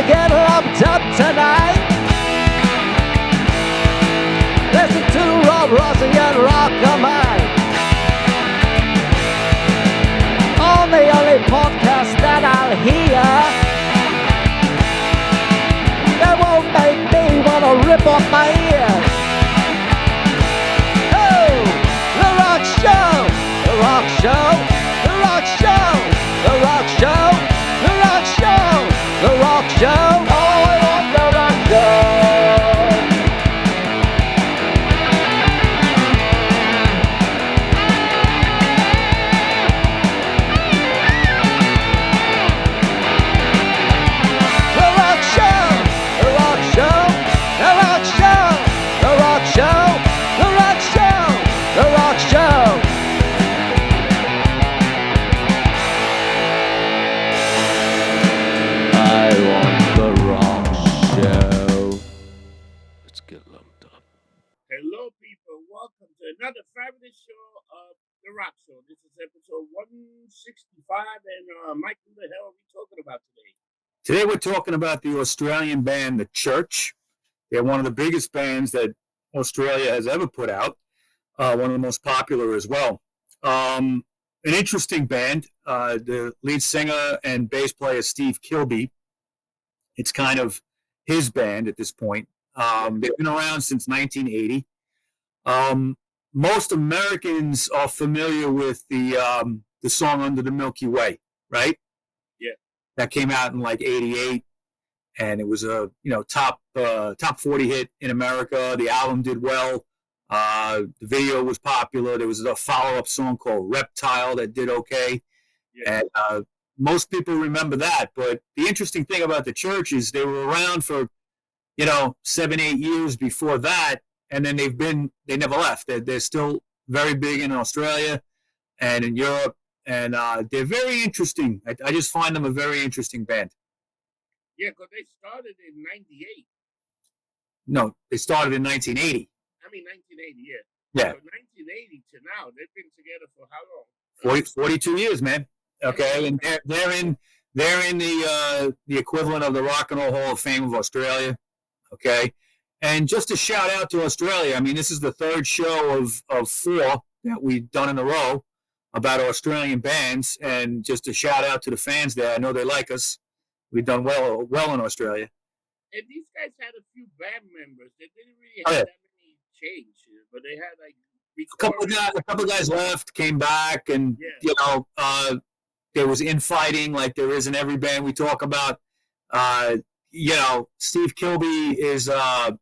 Get lumped up tonight. Listen to Rob Rossi and RockerMike on the only podcast that I'll hear that won't make me wanna rip off my ears. Oh, the Rock Show, the Rock Show, the Rock Show, the Rock Show, the Rock Show. The Rock Show, oh, I want the Rock Show. The Rock Show, the Rock Show, the Rock Show, the Rock Show, the Rock Show, the Rock Show. I want the Rock Show. Let's get lumped up. Hello, people. Welcome to another fabulous show of The Rock Show. This is episode 165. And, Mike, who the hell are we talking about today? Today we're talking about the Australian band, The Church. They're one of the biggest bands that Australia has ever put out. One of the most popular as well. An interesting band. The lead singer and bass player, Steve Kilby. It's kind of his band at this point. They've been around since 1980. Most Americans are familiar with the song Under the Milky Way, right? Yeah. That came out in like 88, and it was a top 40 hit in America. The album did well. The video was popular. There was a follow-up song called Reptile that did okay. Yeah. And most people remember that. But the interesting thing about The Church is they were around for, 7-8 years before that. And then they never left. They're still very big in Australia and in Europe. And they're very interesting. I just find them a very interesting band. Yeah, because they started in 98. No, they started in 1980. I mean, 1980, yeah. Yeah. From 1980 to now, they've been together for how long? 42 years, man. Okay, and they're in the equivalent of the Rock and Roll Hall of Fame of Australia. Okay, and just a shout out to Australia. I mean, this is the third show of 4 that we've done in a row about Australian bands, and just a shout out to the fans there. I know they like us. We've done well in Australia. And these guys had a few band members. They didn't really have that many changes, but they had like a couple guys left, came back, and there was infighting like there is in every band we talk about. Steve Kilby is an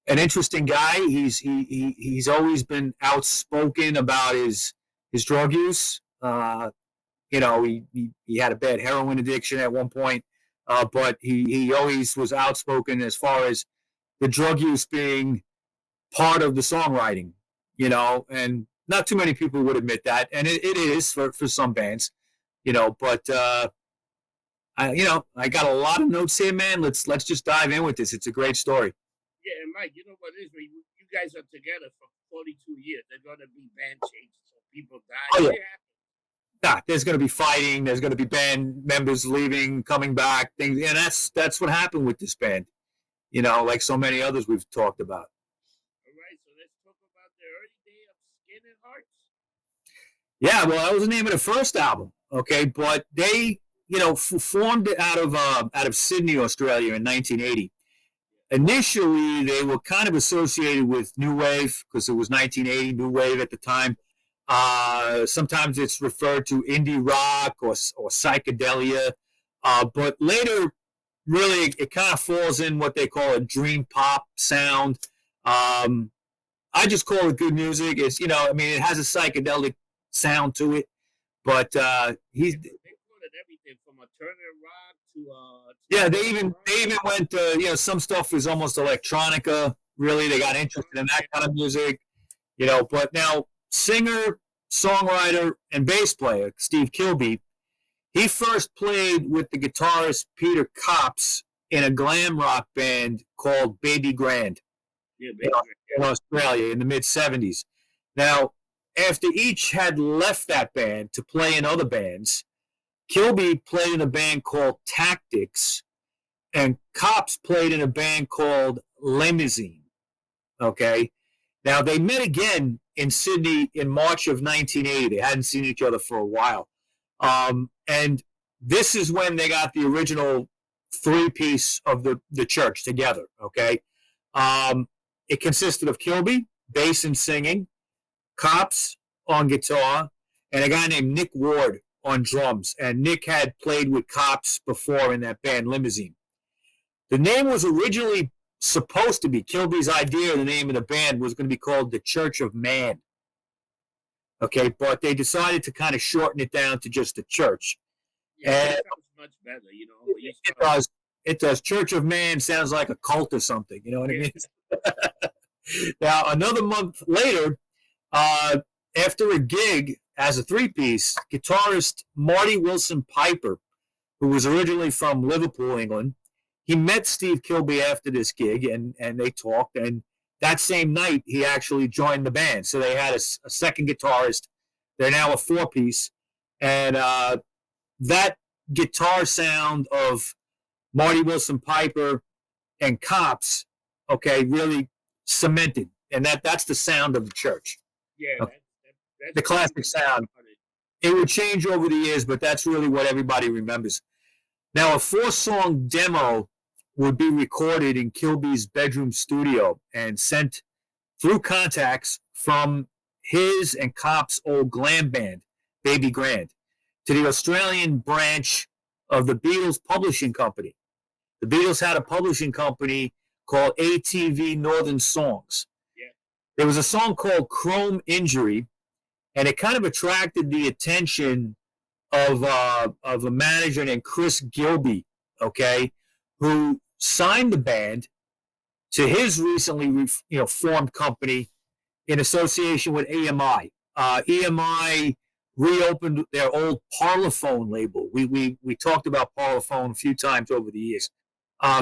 interesting guy. He's always been outspoken about his drug use. He had a bad heroin addiction at one point, but he always was outspoken as far as the drug use being part of the songwriting, and not too many people would admit that, and it is for some bands, but I got a lot of notes here, man. Let's just dive in with this. It's a great story. Yeah, and Mike, you know what it is? When you guys are together for 42 years, there's going to be band changes, so people die. Oh, yeah. There's going to be fighting. There's going to be band members leaving, coming back, things, and that's what happened with this band, like so many others we've talked about. All right, so let's talk about the early day of Skin and Hearts. Yeah, well, that was the name of the first album, okay, but they, formed out of Sydney, Australia in 1980. Initially, they were kind of associated with New Wave because it was 1980, New Wave at the time. Sometimes it's referred to indie rock or psychedelia, but later, really, it kind of falls in what they call a dream pop sound. I just call it good music. It's it has a psychedelic sound to it, but they call it everything from a Turner rock to they even went some stuff is almost electronica. Really, they got interested in that kind of music, But now, singer, songwriter, and bass player Steve Kilby, he first played with the guitarist Peter Kops in a glam rock band called Baby Grand. Yeah, in Australia in the mid-'70s. Now, after each had left that band to play in other bands, Kilby played in a band called Tactics, and Cops played in a band called Limousine. Okay? Now, they met again in Sydney in March of 1980. They hadn't seen each other for a while. And this is when they got the original three-piece of the church together, okay? It consisted of Kilby, bass and singing, Cops on guitar, and a guy named Nick Ward on drums. And Nick had played with Cops before in that band, Limousine. The name was originally supposed to be, Kilby's idea, the name of the band was going to be called the Church of Man. Okay, but they decided to kind of shorten it down to just the church. Yeah, and that sounds much better, you know. it does. It does. Church of Man sounds like a cult or something. You know what I mean? Now, another month later, after a gig as a three-piece, guitarist Marty Wilson Piper, who was originally from Liverpool, England, he met Steve Kilby after this gig, and they talked. And that same night, he actually joined the band. So they had a second guitarist. They're now a four-piece. And that guitar sound of Marty Wilson Piper and Cops, okay, really cemented. And that's the sound of the church. Yeah, okay. That's the classic sound. It would change over the years, but that's really what everybody remembers. Now, a 4-song demo would be recorded in Kilby's bedroom studio and sent through contacts from his and Cops' old glam band, Baby Grand, to the Australian branch of the Beatles publishing company. The Beatles had a publishing company called ATV Northern Songs. Yeah. There was a song called Chrome Injury, and it kind of attracted the attention of a manager named Chris Gilby, okay, who signed the band to his recently formed company in association with EMI. EMI reopened their old Parlophone label. We talked about Parlophone a few times over the years.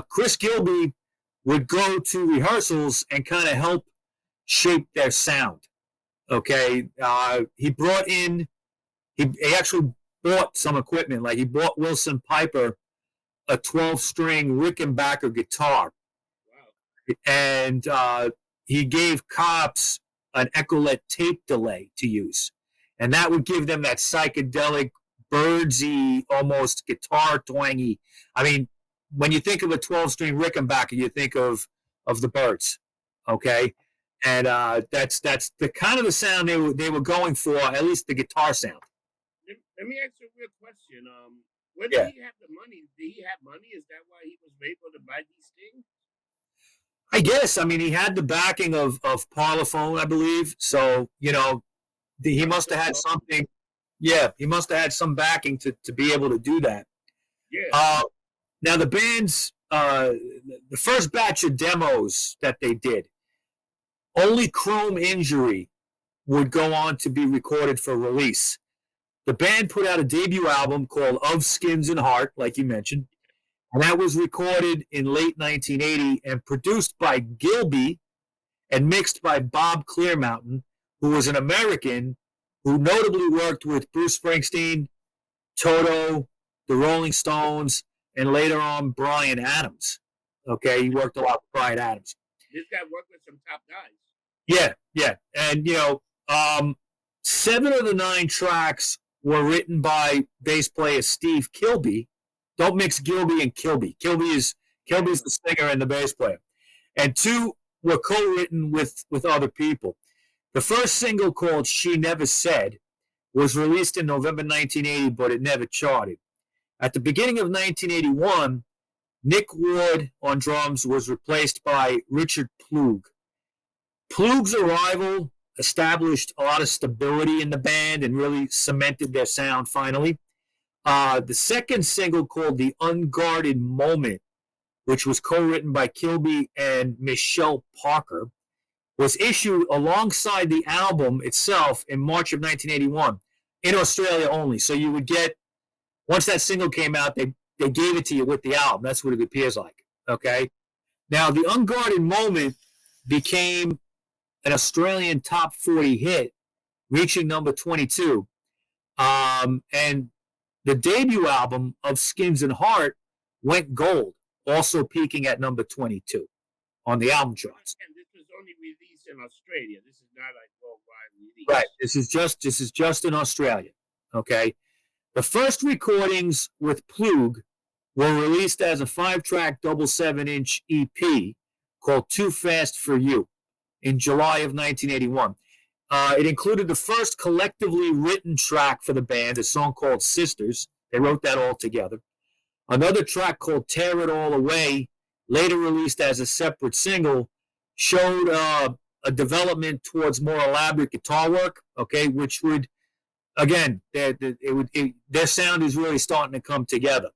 Chris Gilby would go to rehearsals and kind of help shape their sound. Okay, he brought in, he actually bought some equipment. Like he bought Wilson Piper a 12-string Rickenbacker guitar. Wow. And he gave Cops an Ecolette tape delay to use. And that would give them that psychedelic, birdsy, almost guitar twangy. I mean, when you think of a 12-string Rickenbacker, you think of the Byrds, okay? And that's the kind of the sound they were going for, at least the guitar sound. Let me ask you a real question. Where did he have the money? Did he have money? Is that why he was able to buy these things? I guess. I mean, he had the backing of Parlophone, I believe. So, he must have had something. Yeah, he must have had some backing to be able to do that. Yeah. Now, the band's, the first batch of demos that they did, only Chrome Injury would go on to be recorded for release. The band put out a debut album called Of Skins and Heart, like you mentioned, and that was recorded in late 1980 and produced by Gilby and mixed by Bob Clearmountain, who was an American who notably worked with Bruce Springsteen, Toto, the Rolling Stones, and later on Bryan Adams. Okay, he worked a lot with Bryan Adams. This guy worked with some top guys. Yeah. And, 7 of the 9 tracks were written by bass player Steve Kilby. Don't mix Gilby and Kilby. Kilby's the singer and the bass player. And 2 were co-written with other people. The first single, called She Never Said, was released in November 1980, but it never charted. At the beginning of 1981, Nick Ward on drums was replaced by Richard Ploog. Ploog's arrival established a lot of stability in the band and really cemented their sound finally. The second single, called The Unguarded Moment, which was co-written by Kilby and Michelle Parker, was issued alongside the album itself in March of 1981, in Australia only. So you would get, once that single came out, they gave it to you with the album. That's what it appears like, okay? Now, The Unguarded Moment became an Australian top 40 hit, reaching number 22. And the debut album of Skins and Heart went gold, also peaking at number 22 on the album charts. And this was only released in Australia. This is not like worldwide release. Right. This is just in Australia. Okay. The first recordings with Plug were released as a 5-track double 7-inch EP called Too Fast for You in July of 1981. It included the first collectively written track for the band, a song called Sisters. They wrote that all together. Another track called Tear It All Away, later released as a separate single, showed a development towards more elaborate guitar work, okay, which would, again, their sound is really starting to come together.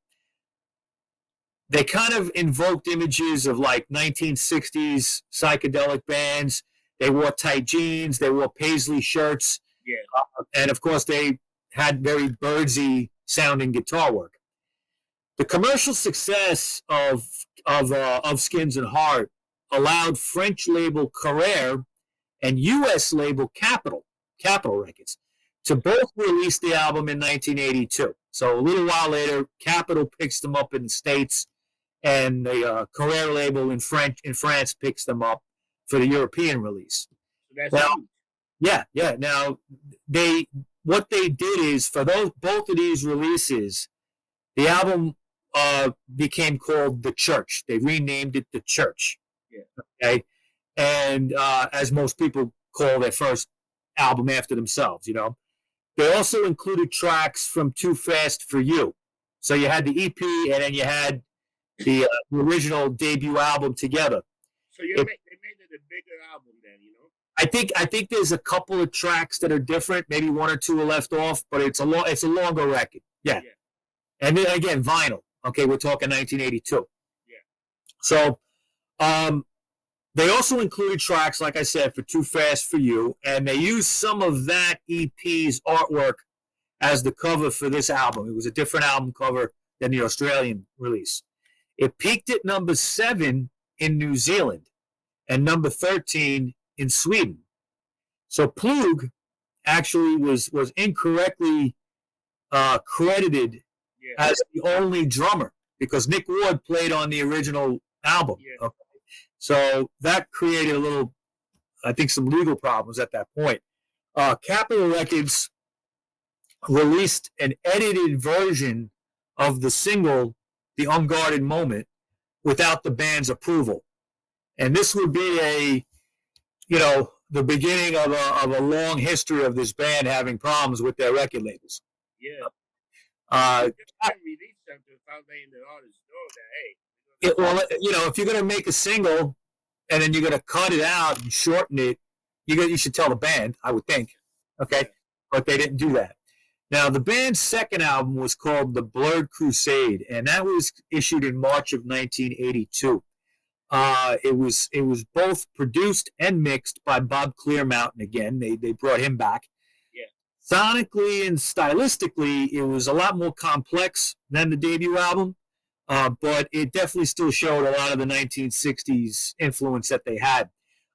They kind of invoked images of like 1960s psychedelic bands. They wore tight jeans. They wore paisley shirts. Yeah. And, of course, they had very birdsy sounding guitar work. The commercial success of Skins and Heart allowed French label Carrere and U.S. label Capitol Records to both release the album in 1982. So a little while later, Capitol picks them up in the States, and the Carrere label in France picks them up for the European release. So that's now, yeah. Now, what they did is for both of these releases, the album became called The Church. They renamed it The Church. Yeah. Okay, and as most people call their first album after themselves, you know. They also included tracks from Too Fast for You. So you had the EP, and then you had the original debut album together. So they made it a bigger album then, you know? I think there's a couple of tracks that are different. Maybe one or two are left off, but it's a longer record. Yeah. And then again, vinyl. Okay, we're talking 1982. Yeah. So they also included tracks, like I said, for Too Fast for You, and they used some of that EP's artwork as the cover for this album. It was a different album cover than the Australian release. It peaked at number 7 in New Zealand and number 13 in Sweden. So Plug actually was incorrectly credited as the only drummer because Nick Ward played on the original album. Yeah. Okay? So that created a little, I think, some legal problems at that point. Capitol Records released an edited version of the single, The Unguarded Moment, without the band's approval. And this would be the beginning of a long history of this band having problems with their record labels. Yeah. Release something without letting the artists know that, hey. If you're going to make a single and then you're going to cut it out and shorten it, you should tell the band, I would think. Okay? Yeah. But they didn't do that. Now, the band's second album was called The Blurred Crusade, and that was issued in March of 1982. It was both produced and mixed by Bob Clearmountain again. They brought him back. Yeah. Sonically and stylistically, it was a lot more complex than the debut album. But it definitely still showed a lot of the 1960s influence that they had.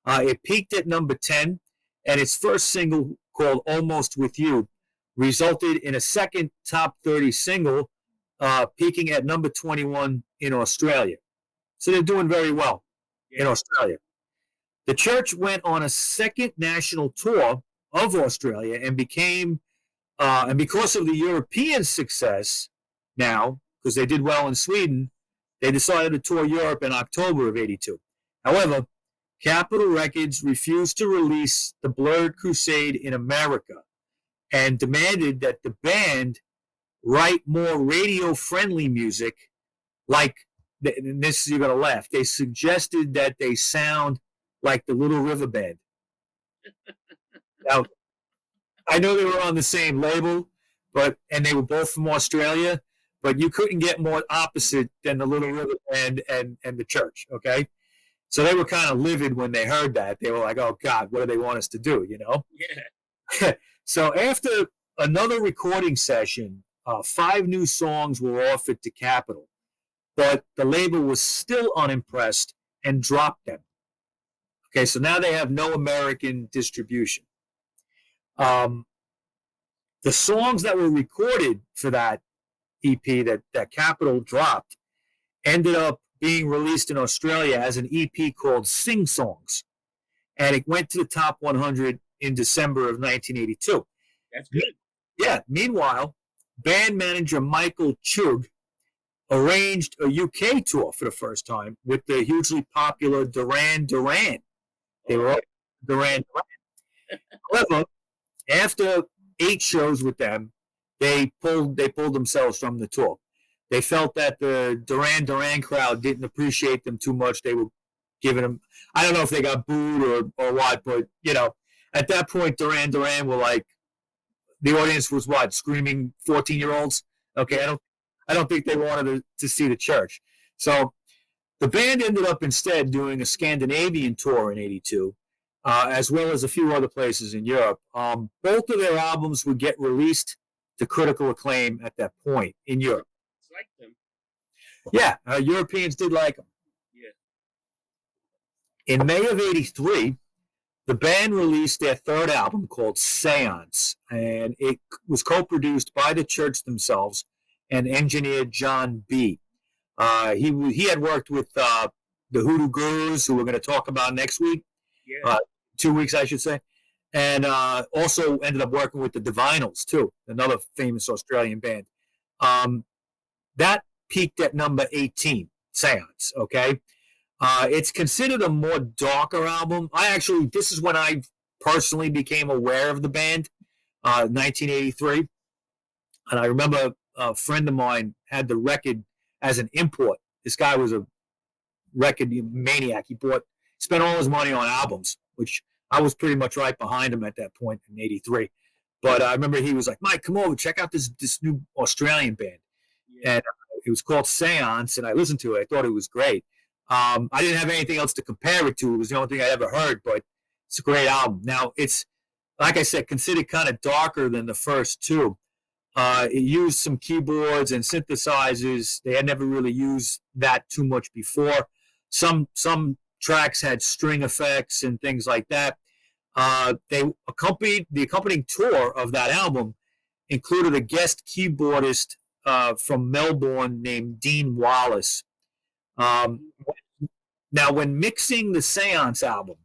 It peaked at number 10, and its first single, called Almost With You, resulted in a second top 30 single, peaking at number 21 in Australia. So they're doing very well in Australia. The Church went on a second national tour of Australia and because of the European success now, because they did well in Sweden, they decided to tour Europe in October of 82. However, Capitol Records refused to release The Blurred Crusade in America and demanded that the band write more radio-friendly music, like, and this you're going to laugh, they suggested that they sound like the Little River Band. Now, I know they were on the same label, and they were both from Australia, but you couldn't get more opposite than the Little River Band and the Church, okay? So they were kind of livid when they heard that. They were like, oh, God, what do they want us to do, you know? Yeah. So after another recording session, 5 new songs were offered to Capitol, but the label was still unimpressed and dropped them, Okay, so now they have no American distribution. The songs that were recorded for that EP that Capitol dropped ended up being released in Australia as an EP called Sing Songs. And it went to the top 100 in December of 1982. That's good. Yeah. Meanwhile, band manager Michael Chugg arranged a UK tour for the first time with the hugely popular Duran Duran. They were all Duran Duran. However, after 8 shows with them, they pulled themselves from the tour. They felt that the Duran Duran crowd didn't appreciate them too much. They were giving them, I don't know if they got booed or what, but, you know, at that point, Duran Duran were like, the audience was what, screaming 14-year-olds? Okay, I don't think they wanted to see the church. So the band ended up instead doing a Scandinavian tour in 82, as well as a few other places in Europe. Both of their albums would get released to critical acclaim at that point in Europe. Like them. Yeah, Europeans did like them. Yeah. In May of 83, the band released their third album called Seance, and it was co-produced by the Church themselves and engineer John B. He had worked with the Hoodoo Gurus, who we're going to talk about next week. Yeah. 2 weeks, I should say. And also ended up working with the Divinals, too, another famous Australian band. That peaked at number 18, Seance, okay? It's considered a more darker album. This is when I personally became aware of the band, 1983. And I remember a friend of mine had the record as an import. This guy was a record maniac. He spent all his money on albums, which I was pretty much right behind him at that point in 83. But I remember he was like, Mike, come over, check out this new Australian band. Yeah. And it was called Seance, and I listened to it. I thought it was great. I didn't have anything else to compare it to. It was the only thing I ever heard, but it's a great album. Now, it's, like I said, considered kind of darker than the first two. It used some keyboards and synthesizers. They had never really used that too much before. Some tracks had string effects and things like that. The accompanying tour of that album included a guest keyboardist from Melbourne named Dean Wallace. Now, when mixing the Seance album,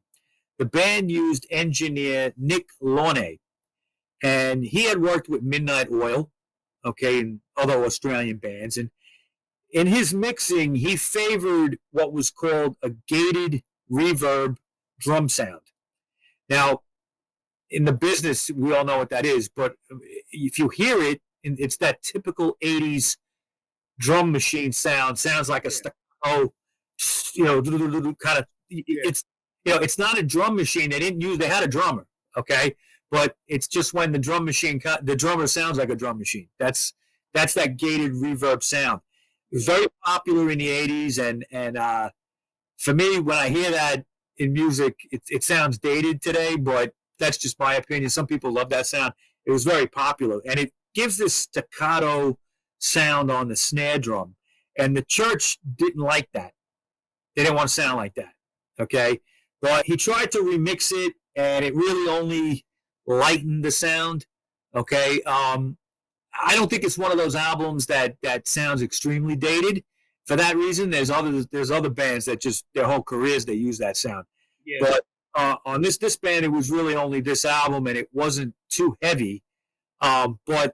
the band used engineer Nick Launay, and he had worked with Midnight Oil, okay, and other Australian bands. And in his mixing, he favored what was called a gated reverb drum sound. Now, in the business, we all know what that is, but if you hear it, it's that typical 80s drum machine sound. Sounds like a staccato, kind of. It's not a drum machine. They had a drummer, okay, but it's just when the drummer sounds like a drum machine. That's that gated reverb sound. It was very popular in the 80s, and for me, when I hear that in music, it sounds dated today, but that's just my opinion. Some people love that sound. It was very popular, and it gives this staccato sound on the snare drum, and the Church didn't like that. They didn't want to sound like that, okay? But he tried to remix it, and it really only lightened the sound, okay? I don't think it's one of those albums that sounds extremely dated. For that reason, there's other bands that just their whole careers they use that sound. Yeah. But on this band, it was really only this album, and it wasn't too heavy. But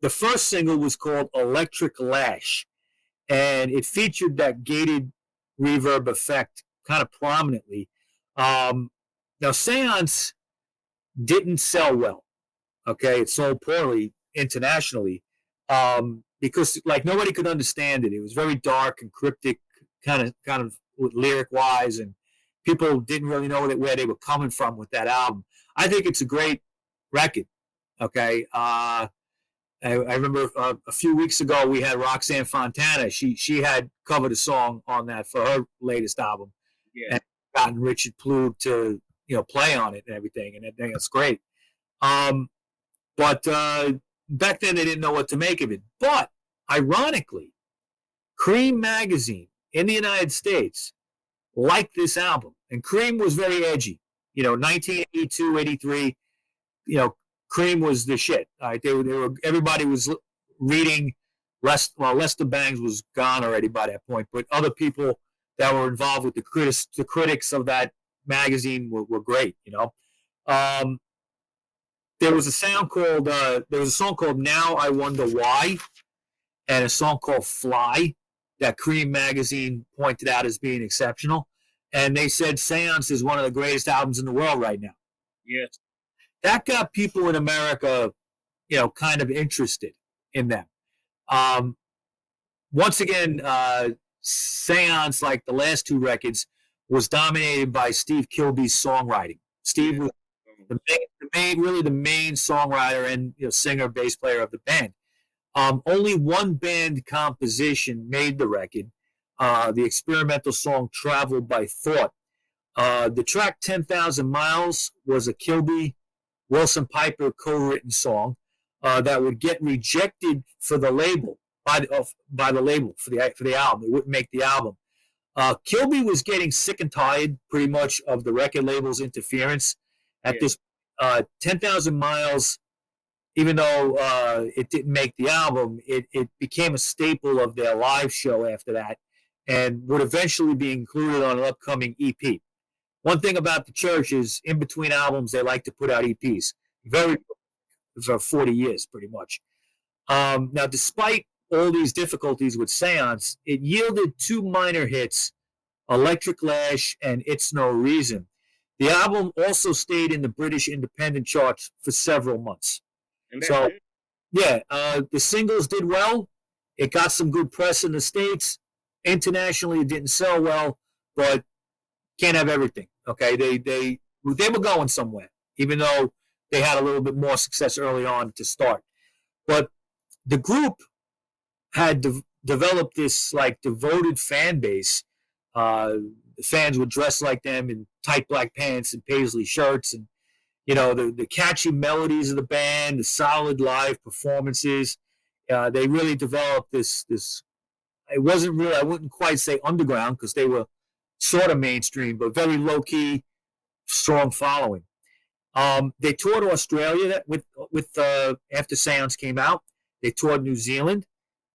the first single was called Electric Lash, and it featured that gated reverb effect kind of prominently. Now, Seance didn't sell well. Okay, it sold poorly internationally because like nobody could understand it. It was very dark and cryptic, kind of lyric wise, and people didn't really know where they were coming from with that album. I think it's a great record. Okay, I remember a few weeks ago we had Roxanne Fontana. She had covered a song on that for her latest album, and gotten Richard Ploog to play on it and everything, and I think it's great. But back then they didn't know what to make of it. But ironically, Cream magazine in the United States liked this album, And Cream was very edgy. 1982, 83, Cream was the shit. All right, they were everybody was reading Lester Bangs was gone already by that point, but other people that were involved with the critics of that magazine were great. There was a song called Now I Wonder Why, and a song called Fly that Cream magazine pointed out as being exceptional. And they said Seance is one of the greatest albums in the world right now. Yes. That got people in America, kind of interested in them. Once again, Seance, like the last two records, was dominated by Steve Kilby's songwriting. Steve was the main songwriter and singer, bass player of the band. Only one band composition made the record, the experimental song Travel by Thought. The track 10,000 Miles was a Kilby Wilson Piper co-written song that would get rejected for the label by the label for the album. It wouldn't make the album. Kilby was getting sick and tired pretty much of the record label's interference at this 10,000 Miles. Even though it didn't make the album, it became a staple of their live show after that, and would eventually be included on an upcoming EP. One thing about the Church is, in between albums, they like to put out EPs. For 40 years, pretty much. Now, despite all these difficulties with Seance, it yielded two minor hits, Electric Lash and It's No Reason. The album also stayed in the British independent charts for several months. So, the singles did well. It got some good press in the States. Internationally, it didn't sell well, but can't have everything. Okay, they were going somewhere, even though they had a little bit more success early on to start. But the group had developed this devoted fan base. The fans would dress like them in tight black pants and paisley shirts, and the catchy melodies of the band, the solid live performances. They really developed this. It wasn't really, I wouldn't quite say underground, because they were sort of mainstream, but very low key, strong following. They toured Australia with after Seance came out. They toured New Zealand.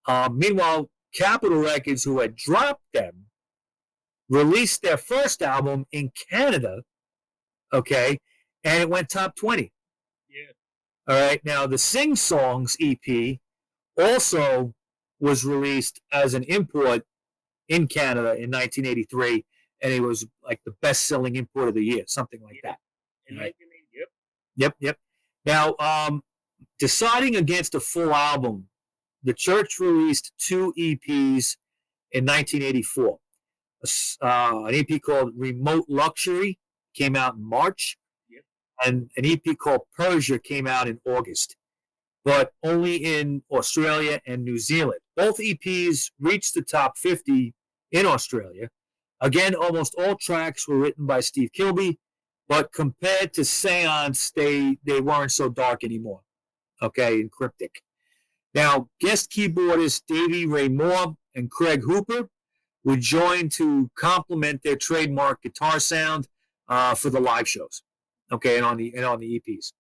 Meanwhile, Capitol Records, who had dropped them, released their first album in Canada. Okay, and it went top 20. Yeah. All right. Now, the Sing Songs EP also was released as an import in Canada in 1983, and it was like the best-selling import of the year, something like that. In 1980, Yep. Now, deciding against a full album, the Church released two EPs in 1984. An EP called Remote Luxury came out in March, and an EP called Persia came out in August, but only in Australia and New Zealand. Both EPs reached the top 50 in Australia. Again, almost all tracks were written by Steve Kilby, but compared to Seance, they weren't so dark anymore, okay, and cryptic. Now, guest keyboardists Davey Ray Moore and Craig Hooper were joined to complement their trademark guitar sound for the live shows, okay, and on the EPs.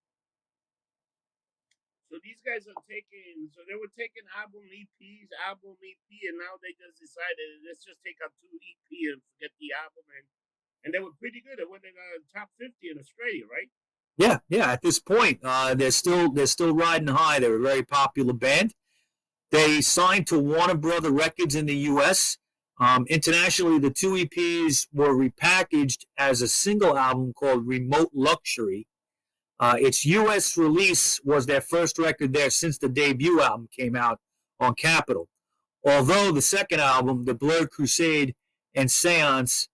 So these guys are they were taking album EP, and now they just decided, let's just take out two EP and forget the album, and they were pretty good. They went in top 50 in Australia, right? Yeah. At this point, they're still riding high. They're a very popular band. They signed to Warner Brother Records in the U.S. Internationally, the two EPs were repackaged as a single album called Remote Luxury. Its U.S. release was their first record there since the debut album came out on Capitol. Although the second album, The Blurred Crusade and Seance,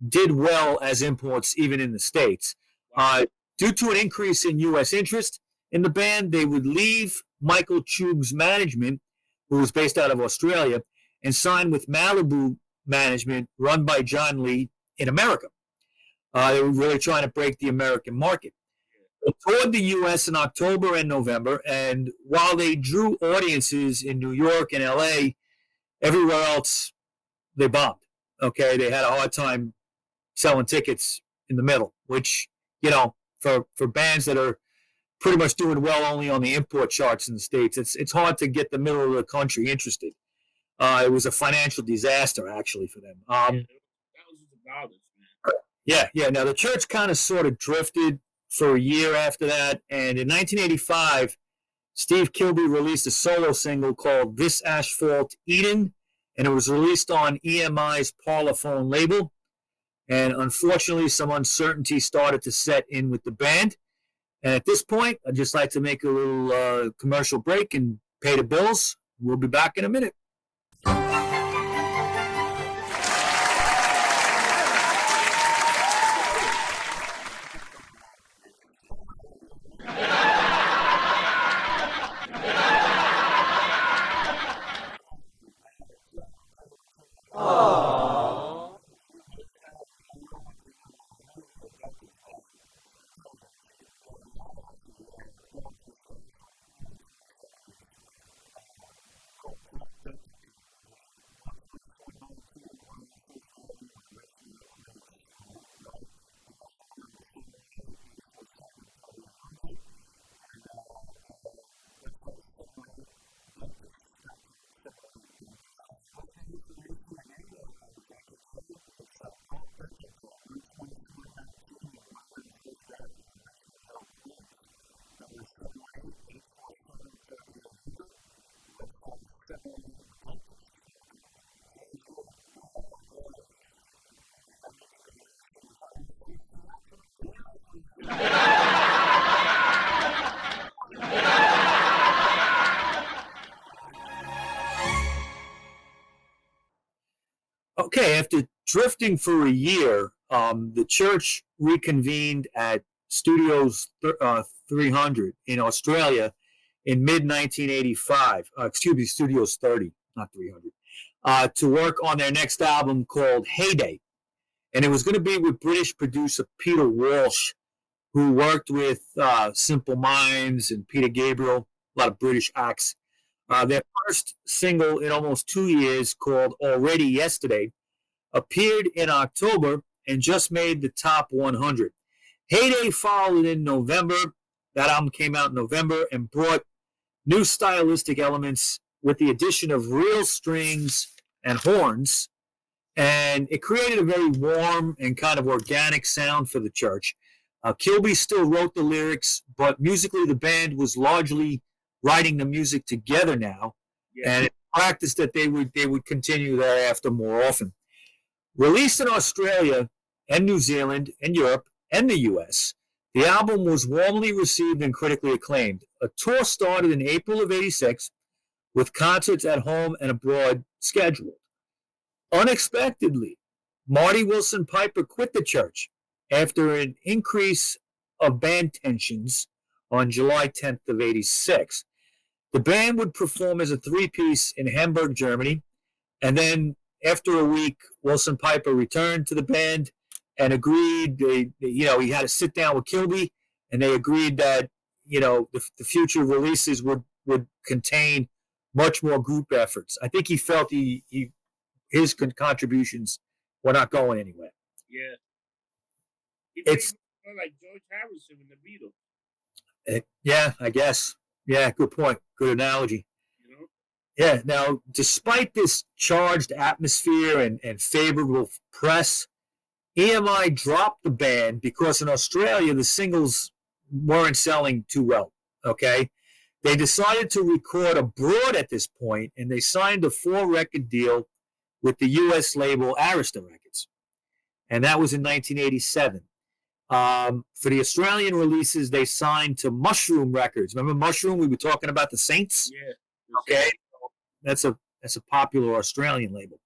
did well as imports even in the States. Due to an increase in U.S. interest in the band, they would leave Michael Chug's management, who was based out of Australia, and sign with Malibu management run by John Lee in America. They were really trying to break the American market. They toured the U.S. in October and November, and while they drew audiences in New York and L.A., everywhere else they bombed. Okay, they had a hard time selling tickets in the middle, which, for bands that are pretty much doing well only on the import charts in the States, it's hard to get the middle of the country interested. It was a financial disaster, actually, for them. Thousands of dollars, man. Yeah. Now, the church kind of sort of drifted for a year after that, and in 1985, Steve Kilby released a solo single called This Asphalt Eden, and it was released on EMI's Parlophone label. And unfortunately, some uncertainty started to set in with the band. And at this point, I'd just like to make a little commercial break and pay the bills. We'll be back in a minute. Okay, after drifting for a year, the church reconvened at Studios 300 in Australia in mid-1985. Studios 30, not 300, to work on their next album called Heyday. And it was going to be with British producer Peter Walsh, who worked with Simple Minds and Peter Gabriel, a lot of British acts. Their first single in almost 2 years, called Already Yesterday, appeared in October and just made the top 100. Heyday followed in November. That album came out in November and brought new stylistic elements with the addition of real strings and horns. And it created a very warm and kind of organic sound for the church. Kilby still wrote the lyrics, but musically the band was largely writing the music together now, and it practiced that they would continue thereafter more often. Released in Australia and New Zealand and Europe and the US, the album was warmly received and critically acclaimed. A tour started in April of '86 with concerts at home and abroad scheduled. Unexpectedly, Marty Wilson Piper quit the church after an increase of band tensions on July 10th of '86. The band would perform as a three-piece in Hamburg, Germany, and then after a week, Wilson Piper returned to the band and agreed. He had to sit down with Kilby, and they agreed that the future releases would contain much more group efforts. I think he felt his contributions were not going anywhere. Yeah, It's like George Harrison and the Beatles. Yeah, I guess. Yeah, good point. Good analogy. Yeah, now, despite this charged atmosphere and favorable press, EMI dropped the band because in Australia, the singles weren't selling too well, okay? They decided to record abroad at this point, and they signed a 4-record deal with the U.S. label Arista Records, and that was in 1987. For the Australian releases, they signed to Mushroom Records. Remember Mushroom? We were talking about the Saints? Yeah. Okay. That's a popular Australian label.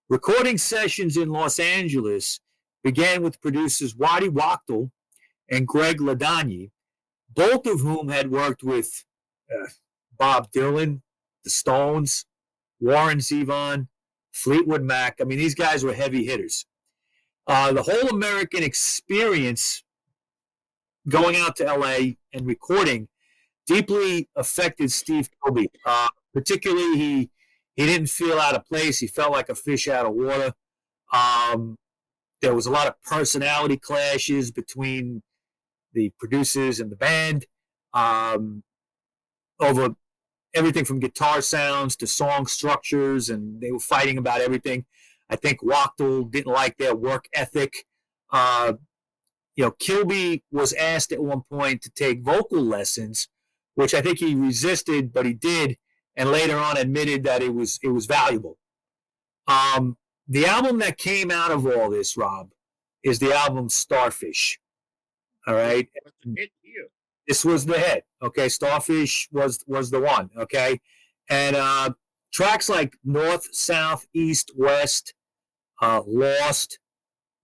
Recording sessions in Los Angeles began with producers Waddy Wachtel and Greg Ladagny, both of whom had worked with Bob Dylan, the Stones, Warren Zevon, Fleetwood Mac. I mean, these guys were heavy hitters. The whole American experience going out to LA and recording deeply affected Steve Kilby. Particularly, he didn't feel out of place. He felt like a fish out of water. There was a lot of personality clashes between the producers and the band over everything from guitar sounds to song structures, and they were fighting about everything. I think Wachtel didn't like their work ethic. Kilby was asked at one point to take vocal lessons, which I think he resisted, but he did, and later on admitted that it was valuable. The album that came out of all this, Rob, is the album Starfish. All right. This was the hit. Okay. Starfish was the one. Okay. And tracks like North, South, East, West, Lost,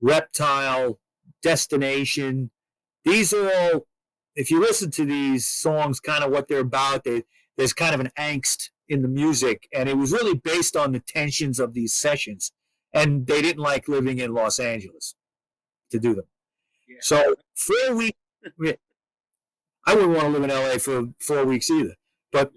Reptile, Destination. These are all, if you listen to these songs, kind of what they're about, there's kind of an angst in the music. And it was really based on the tensions of these sessions. And they didn't like living in Los Angeles to do them. Yeah. So 4 weeks, I wouldn't want to live in LA for 4 weeks either. But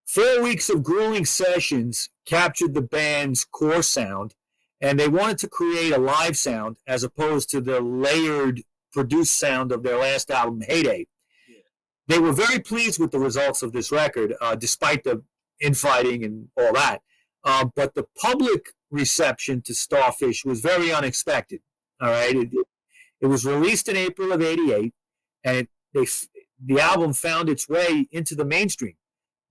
4 weeks of grueling sessions captured the band's core sound, and they wanted to create a live sound as opposed to the layered, produced sound of their last album, Heyday. Yeah. They were very pleased with the results of this record, despite the infighting and all that. But the public reception to Starfish was very unexpected. All right. It was released in April of '88, and the album found its way into the mainstream,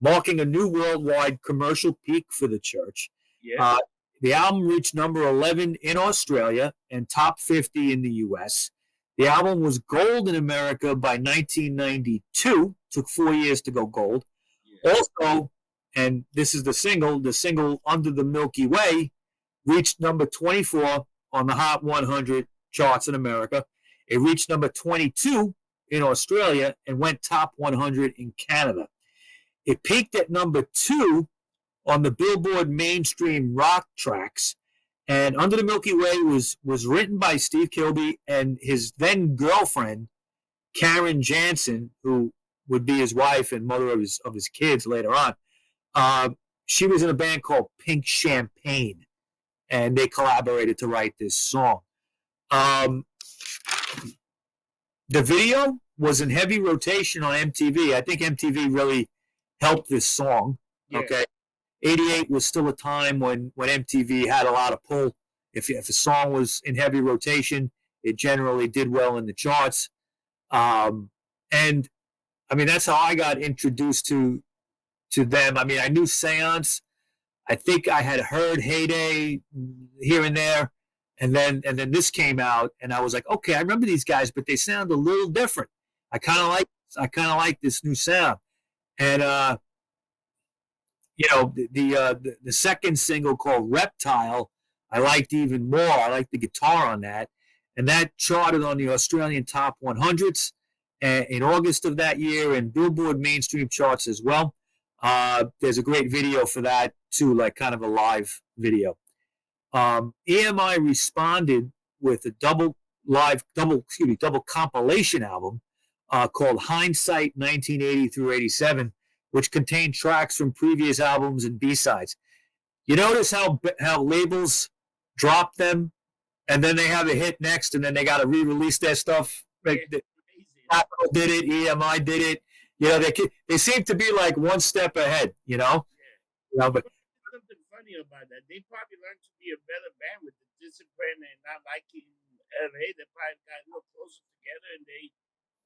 marking a new worldwide commercial peak for the Church. Yeah. The album reached number 11 in Australia and top 50 in the U.S. The album was gold in America by 1992. Took 4 years to go gold. Yeah. Also, and this is the single Under the Milky Way reached number 24 on the Hot 100 charts in America. It reached number 22 in Australia and went top 100 in Canada. It peaked at number 2 on the Billboard mainstream rock tracks. And Under the Milky Way was written by Steve Kilby and his then girlfriend, Karen Jansen, who would be his wife and mother of his kids later on. She was in a band called Pink Champagne, and they collaborated to write this song. The video was in heavy rotation on MTV. I think MTV really helped this song. Yeah. Okay. 88 was still a time when MTV had a lot of pull. If a song was in heavy rotation, it generally did well in the charts. And I mean, that's how I got introduced to them. I mean, I knew Seance. I think I had heard Heyday here and there. And then this came out, and I was like, okay, I remember these guys, but they sound a little different. I kind of like this new sound. And the second single called Reptile, I liked even more. I liked the guitar on that, and that charted on the Australian top 100s in August of that year, and Billboard mainstream charts as well. There's a great video for that too, like kind of a live video. EMI responded with a double compilation album called Hindsight 1980 through 87, which contained tracks from previous albums and B-sides. You notice how labels drop them, and then they have a hit next, and then they got to re-release their stuff. Like, Apple did it, EMI did it. You know, they seem to be like one step ahead. You know, but something funny about that. They probably learned to be a better band with the discipline and not liking LA. They probably got a little closer together, and they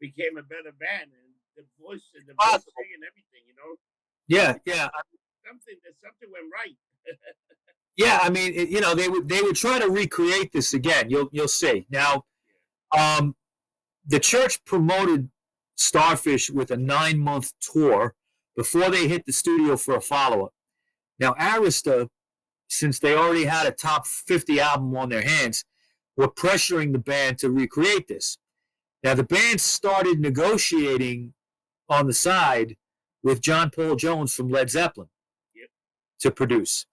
became a better band. And the voice and the voicing and everything, you know. Yeah. Something went right. Yeah, I mean, they would try to recreate this again. You'll see. Now, the Church promoted Starfish with a 9-month tour before they hit the studio for a follow-up. Now, Arista, since they already had a top 50 album on their hands, were pressuring the band to recreate this. Now, the band started negotiating on the side with John Paul Jones from Led Zeppelin to produce.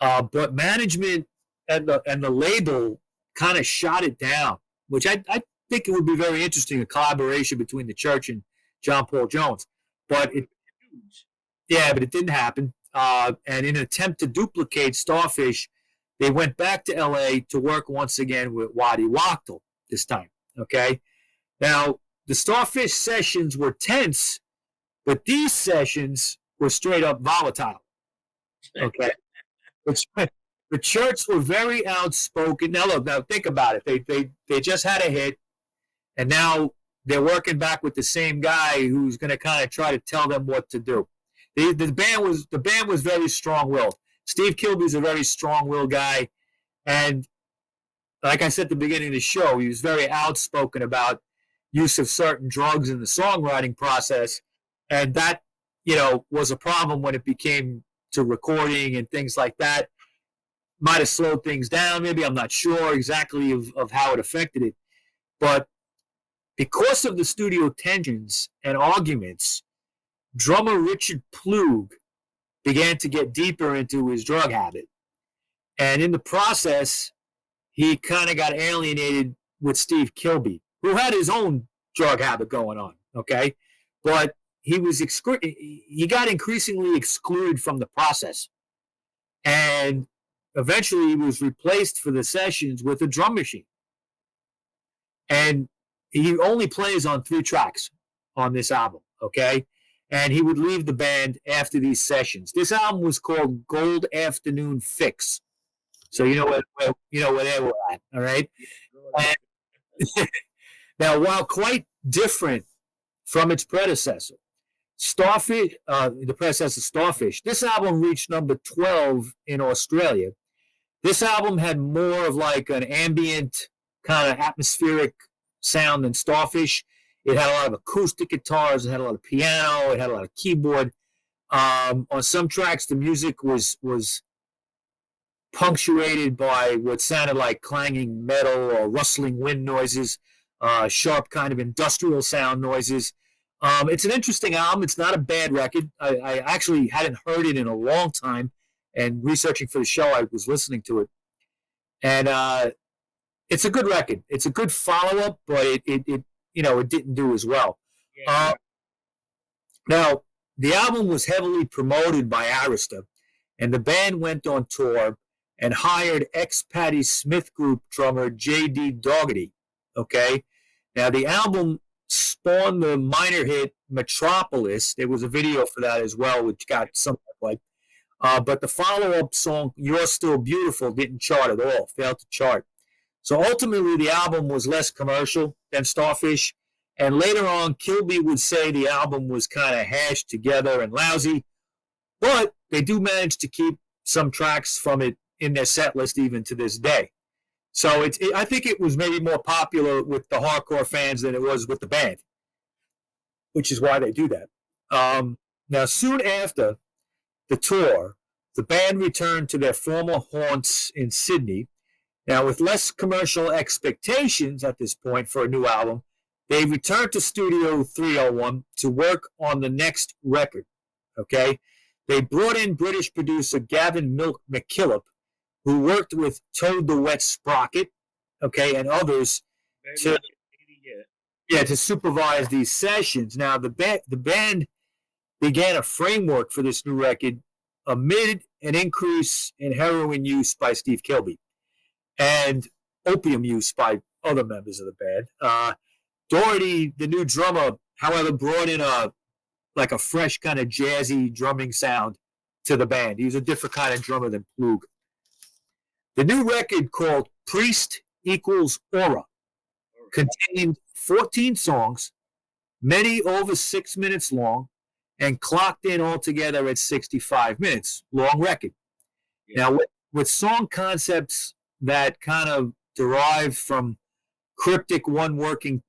But management and the label kind of shot it down, which I think it would be very interesting, a collaboration between the Church and John Paul Jones. But it didn't happen. And in an attempt to duplicate Starfish, they went back to LA to work once again with Waddy Wachtel this time. Okay. Now, the Starfish sessions were tense, but these sessions were straight up volatile. Okay. The Church were very outspoken. Now, look, now think about it. They just had a hit, and now they're working back with the same guy who's going to kind of try to tell them what to do. The band was very strong-willed. Steve Kilby's a very strong-willed guy, and like I said at the beginning of the show, he was very outspoken about use of certain drugs in the songwriting process, and that, was a problem when it became to recording and things like that. Might have slowed things down, maybe. I'm not sure exactly of how it affected it. But because of the studio tensions and arguments, drummer Richard Plug began to get deeper into his drug habit. And in the process, he kind of got alienated with Steve Kilby, who had his own drug habit going on, okay? But he got increasingly excluded from the process. And eventually he was replaced for the sessions with a drum machine. And he only plays on 3 tracks on this album, okay? And he would leave the band after these sessions. This album was called Gold Afternoon Fix. So you know where they were at, all right? And now, while quite different from its predecessor, Starfish, the predecessor Starfish, this album reached number 12 in Australia. This album had more of like an ambient kind of atmospheric sound than Starfish. It had a lot of acoustic guitars. It had a lot of piano. It had a lot of keyboard. On some tracks, the music was punctuated by what sounded like clanging metal or rustling wind noises, sharp kind of industrial sound noises. It's an interesting album. It's not a bad record. I actually hadn't heard it in a long time, and researching for the show, I was listening to it. And it's a good record. It's a good follow-up, but it didn't do as well. Yeah. Now, the album was heavily promoted by Arista, and the band went on tour and hired ex-Patti Smith Group drummer J.D. Dougherty, okay? Now, the album spawned the minor hit Metropolis. There was a video for that as well, which got something like. But the follow-up song, You're Still Beautiful, didn't chart at all, failed to chart. So ultimately, the album was less commercial than Starfish. And later on, Kilby would say the album was kind of hashed together and lousy. But they do manage to keep some tracks from it in their set list even to this day. So I think it was maybe more popular with the hardcore fans than it was with the band, which is why they do that. Now, soon after the tour, the band returned to their former haunts in Sydney. Now, with less commercial expectations at this point for a new album, they returned to Studio 301 to work on the next record, okay? They brought in British producer Gavin McKillop, who worked with Toad the Wet Sprocket, okay, and others to supervise these sessions. Now, the band began a framework for this new record amid an increase in heroin use by Steve Kilby and opium use by other members of the band. Dougherty, the new drummer, however, brought in a fresh kind of jazzy drumming sound to the band. He was a different kind of drummer than Plug. The new record, called Priest Equals Aura, contained 14 songs, many over 6 minutes long, and clocked in altogether at 65 minutes. Long record. Yeah. Now, with song concepts that kind of derive from cryptic one-working,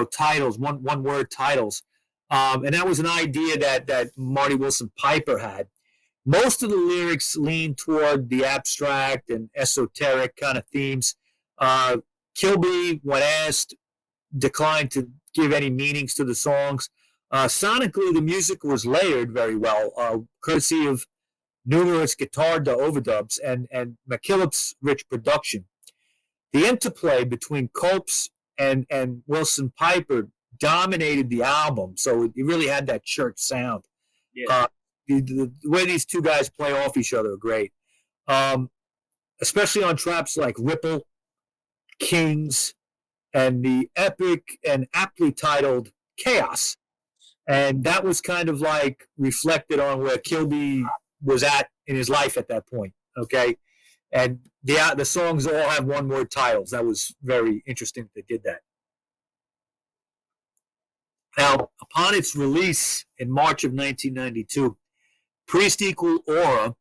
titles, one-word titles, and that was an idea that Marty Wilson Piper had. Most of the lyrics lean toward the abstract and esoteric kind of themes. Kilby, when asked, declined to give any meanings to the songs. Sonically, the music was layered very well, courtesy of numerous guitar overdubs and McKillop's rich production. The interplay between Copes and Wilson Piper dominated the album, so it really had that church sound. Yeah. The way these two guys play off each other are great. especially on tracks like Ripple, Kings, and the epic and aptly titled Chaos. And that was kind of like reflected on where Kilby was at in his life at that point. Okay. And the songs all have one word titles. That was very interesting that they did that. Now, upon its release in March of 1992, Priest Equal Aura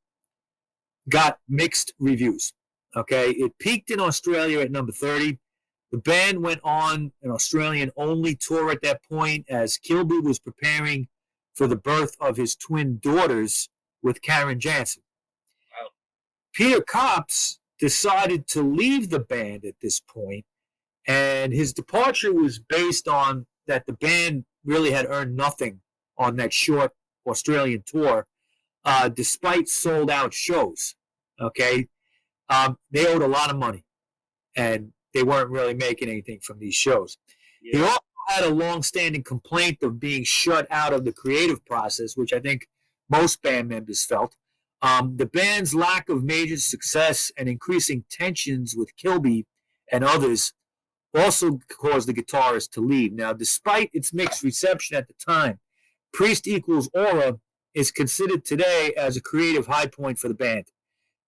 got mixed reviews. Okay. It peaked in Australia at number 30. The band went on an Australian-only tour at that point as Kilby was preparing for the birth of his twin daughters with Karen Jansen. Wow. Peter Kops decided to leave the band at this point, and his departure was based on that the band really had earned nothing on that short Australian tour, despite sold-out shows. Okay, they owed a lot of money, and they weren't really making anything from these shows. Yeah. He also had a long-standing complaint of being shut out of the creative process, which I think most band members felt. The band's lack of major success and increasing tensions with Kilby and others also caused the guitarist to leave. Now, despite its mixed reception at the time, Priest Equals Aura is considered today as a creative high point for the band.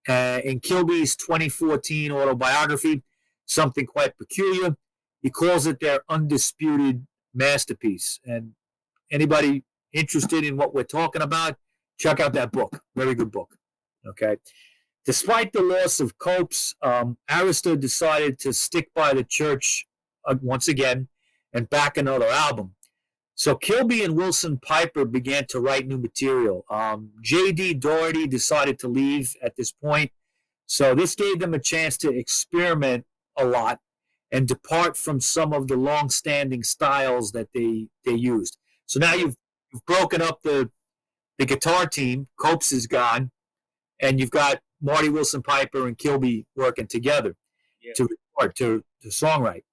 In Kilby's 2014 autobiography, Something Quite Peculiar, he calls it their undisputed masterpiece. And anybody interested in what we're talking about, check out that book. Very good book. Okay. Despite the loss of Copes, Arista decided to stick by the church once again and back another album. So Kilby and Wilson Piper began to write new material. J.D. Doherty decided to leave at this point. So this gave them a chance to experiment a lot and depart from some of the long-standing styles that they used. So now you've broken up the guitar team. Copes is gone, and you've got Marty Wilson Piper and Kilby working together to record, to songwrite.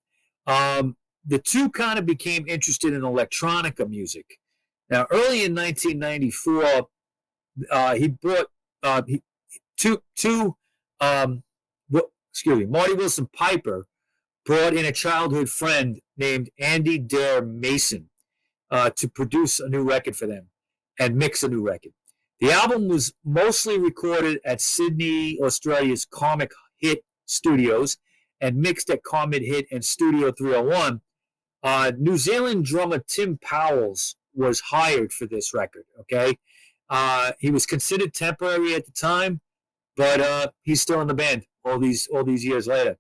The two kind of became interested in electronica music. Now, early in 1994, he brought Marty Wilson Piper brought in a childhood friend named Andy Dare Mason to produce a new record for them and mix a new record. The album was mostly recorded at Sydney, Australia's Comic Hit Studios and mixed at Comet Hit and Studio 301. New Zealand drummer Tim Powells was hired for this record, okay? He was considered temporary at the time, but he's still in the band all these years later.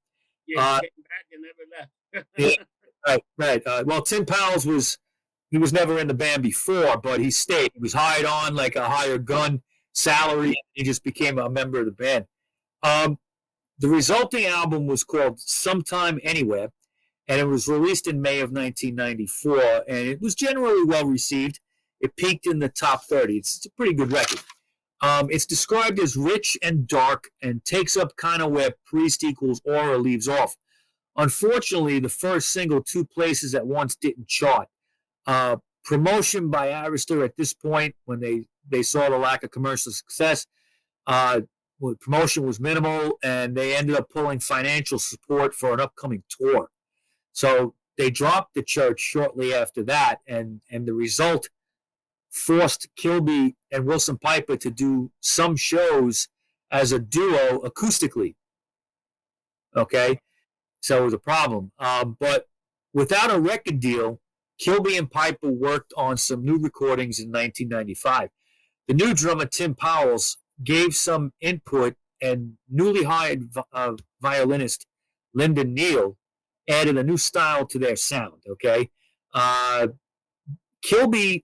Yeah, he came back and never left. Right. Well, Tim Powells was never in the band before, but he stayed. He was hired on like a hired gun salary. He just became a member of the band. The resulting album was called Sometime Anywhere, and it was released in May of 1994, and it was generally well received. It peaked in the top 30. It's a pretty good record. It's described as rich and dark and takes up kind of where Priest Equals Aura leaves off. Unfortunately, the first single, Two Places at Once, didn't chart. Promotion by Arista at this point, when they saw the lack of commercial success, promotion was minimal, and they ended up pulling financial support for an upcoming tour. So they dropped the church shortly after that, and the result forced Kilby and Wilson Piper to do some shows as a duo acoustically. Okay? So it was a problem. But without a record deal, Kilby and Piper worked on some new recordings in 1995. The new drummer, Tim Powells, gave some input, and newly hired violinist Lyndon Neal added a new style to their sound, okay? Kilby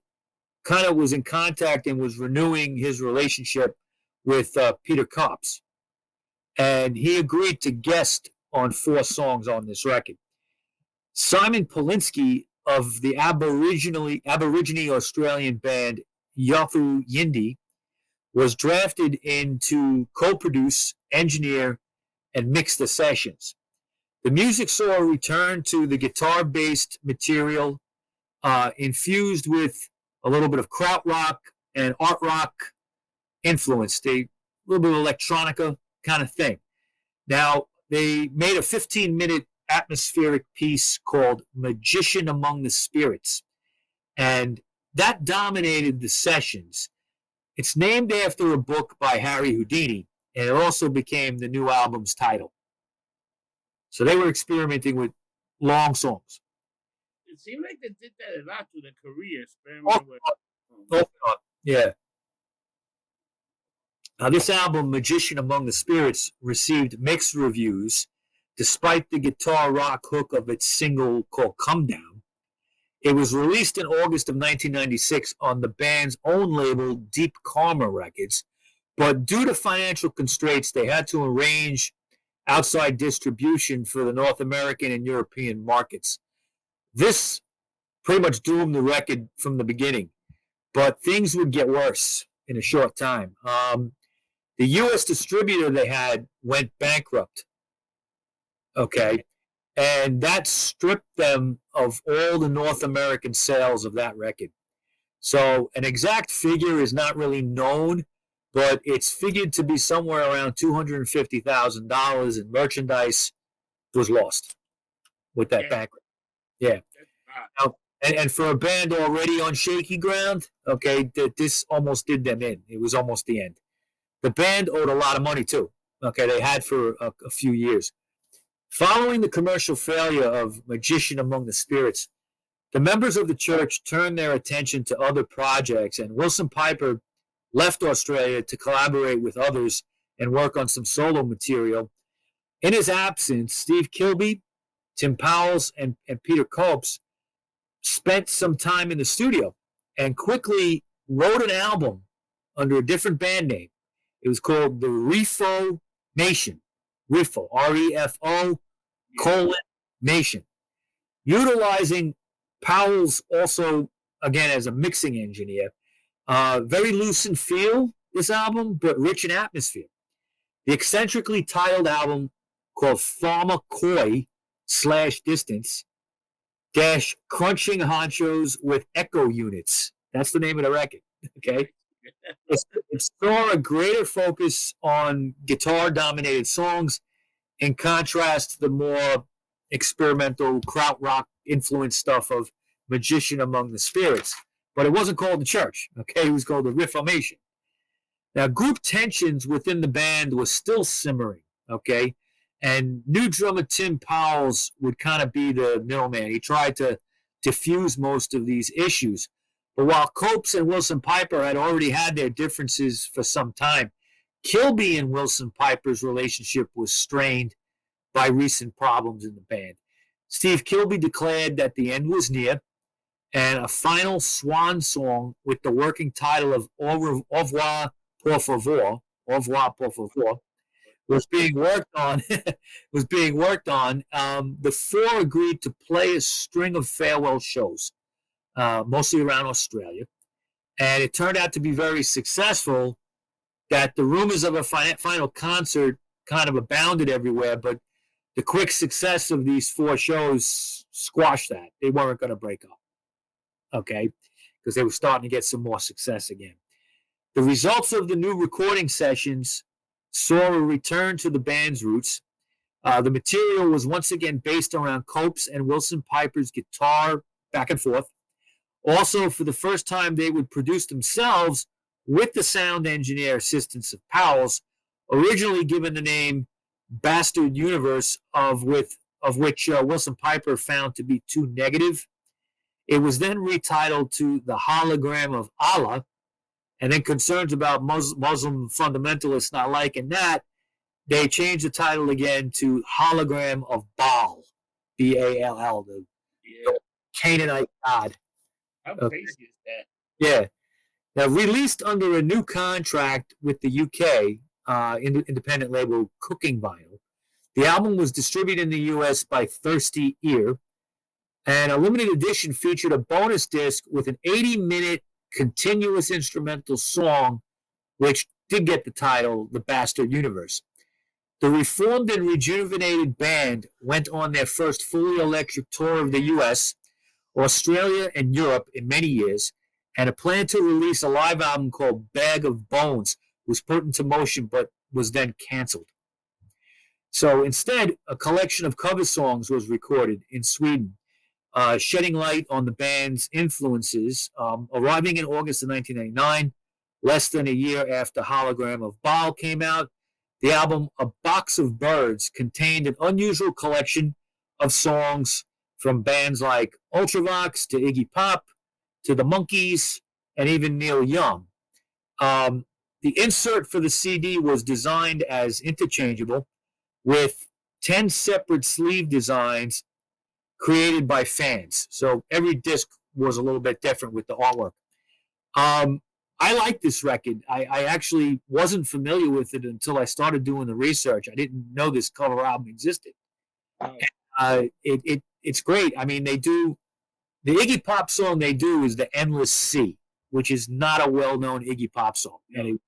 kind of was in contact and was renewing his relationship with Peter Kops, and he agreed to guest on 4 songs on this record. Simon Polinski of the Aborigine Australian band Yothu Yindi was drafted in to co-produce, engineer, and mix the sessions. The music saw a return to the guitar-based material, infused with a little bit of krautrock and art rock influence, a little bit of electronica kind of thing. Now, they made a 15-minute atmospheric piece called Magician Among the Spirits, and that dominated the sessions. It's named after a book by Harry Houdini, and it also became the new album's title. So they were experimenting with long songs. It seemed like they did that a lot through their career, experimenting with. Yeah. Now, this album, Magician Among the Spirits, received mixed reviews, despite the guitar rock hook of its single called Come Down. It was released in August of 1996 on the band's own label, Deep Karma Records, but due to financial constraints, they had to arrange outside distribution for the North American and European markets. This pretty much doomed the record from the beginning, but things would get worse in a short time. The U.S. distributor they had went bankrupt, okay, and that stripped them of all the North American sales of that record. So an exact figure is not really known, but it's figured to be somewhere around $250,000, and merchandise was lost with that bankrupt. Yeah. Now, and for a band already on shaky ground, okay, this almost did them in. It was almost the end. The band owed a lot of money, too. Okay, they had for a few years. Following the commercial failure of Magician Among the Spirits, the members of the church turned their attention to other projects, and Wilson Piper left Australia to collaborate with others and work on some solo material. In his absence, Steve Kilby, Tim Powles, and Peter Copes spent some time in the studio and quickly wrote an album under a different band name. It was called the Refo Nation. Refo, R-E-F-O, Nation. Utilizing Powles also, again, as a mixing engineer. Very loose in feel, this album, but rich in atmosphere. The eccentrically titled album called Pharmacoi/Distance - Crunching Honchos with Echo Units. That's the name of the record, okay? It saw a greater focus on guitar-dominated songs in contrast to the more experimental krautrock-influenced stuff of Magician Among the Spirits. But it wasn't called the church, okay? It was called the Reformation. Now, group tensions within the band was still simmering, okay? And new drummer Tim Powles would kind of be the middleman. He tried to diffuse most of these issues. But while Copes and Wilson Piper had already had their differences for some time, Kilby and Wilson Piper's relationship was strained by recent problems in the band. Steve Kilby declared that the end was near, and a final swan song with the working title of Au revoir, por favor, was being worked on. The four agreed to play a string of farewell shows, mostly around Australia, and it turned out to be very successful. That the rumors of a final concert kind of abounded everywhere, but the quick success of these four shows squashed that. They weren't going to break up, okay, because they were starting to get some more success again. The results of the new recording sessions saw a return to the band's roots. The material was once again based around Copes and Wilson Piper's guitar back and forth. Also, for the first time, they would produce themselves with the sound engineer assistance of Powles, originally given the name Bastard Universe, of which Wilson Piper found to be too negative. It was then retitled to The Hologram of Allah, and then concerns about Muslim fundamentalists not liking that, they changed the title again to Hologram of Baal, B-A-L-L, the Canaanite god. How crazy is that? Yeah. Now, released under a new contract with the UK independent label Cooking Vinyl, the album was distributed in the US by Thirsty Ear, and a limited edition featured a bonus disc with an 80-minute continuous instrumental song, which did get the title The Bastard Universe. The reformed and rejuvenated band went on their first fully electric tour of the US, Australia, and Europe in many years, and a plan to release a live album called Bag of Bones was put into motion but was then canceled. So instead, a collection of cover songs was recorded in Sweden, shedding light on the band's influences. Arriving in August of 1989, less than a year after Hologram of Baal came out, the album A Box of Birds contained an unusual collection of songs from bands like Ultravox to Iggy Pop to the Monkees and even Neil Young. The insert for the CD was designed as interchangeable with 10 separate sleeve designs created by fans. So every disc was a little bit different with the artwork. I like this record. I actually wasn't familiar with it until I started doing the research. I didn't know this cover album existed. It's great. I mean, they do the Iggy Pop song they do is the Endless Sea, which is not a well-known Iggy Pop song, and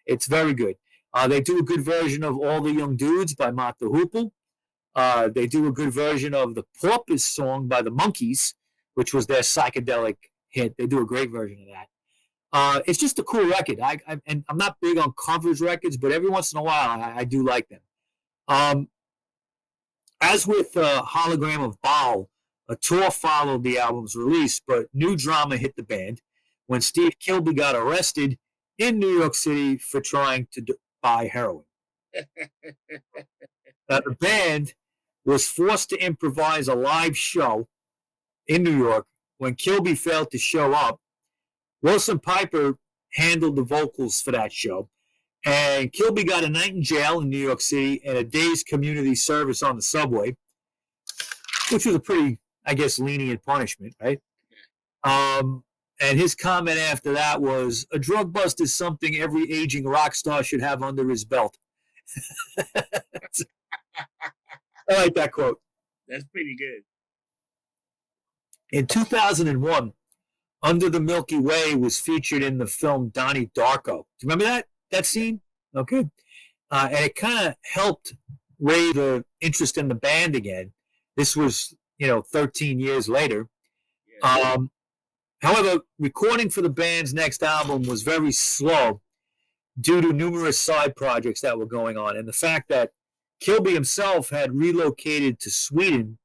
it's very good. They do a good version of All the Young Dudes by Mott the Hoople. They do a good version of the Porpoise song by the Monkees, which was their psychedelic hit. They do a great version of that. It's just a cool record. And I'm not big on covers records, but every once in a while I do like them. As with Hologram of Baal, a tour followed the album's release, but new drama hit the band when Steve Kilby got arrested in New York City for trying to buy heroin. The band was forced to improvise a live show in New York. When Kilby failed to show up, Wilson Piper handled the vocals for that show, and Kilby got a night in jail in New York City and a day's community service on the subway, which was a pretty, I guess, lenient punishment, right? And his comment after that was, "A drug bust is something every aging rock star should have under his belt." I like that quote. That's pretty good. In 2001, Under the Milky Way was featured in the film Donnie Darko. Do you remember that scene? Okay. And it kind of helped raise the interest in the band again. This was, 13 years later. Yeah. However, recording for the band's next album was very slow due to numerous side projects that were going on, and the fact that Kilby himself had relocated to Sweden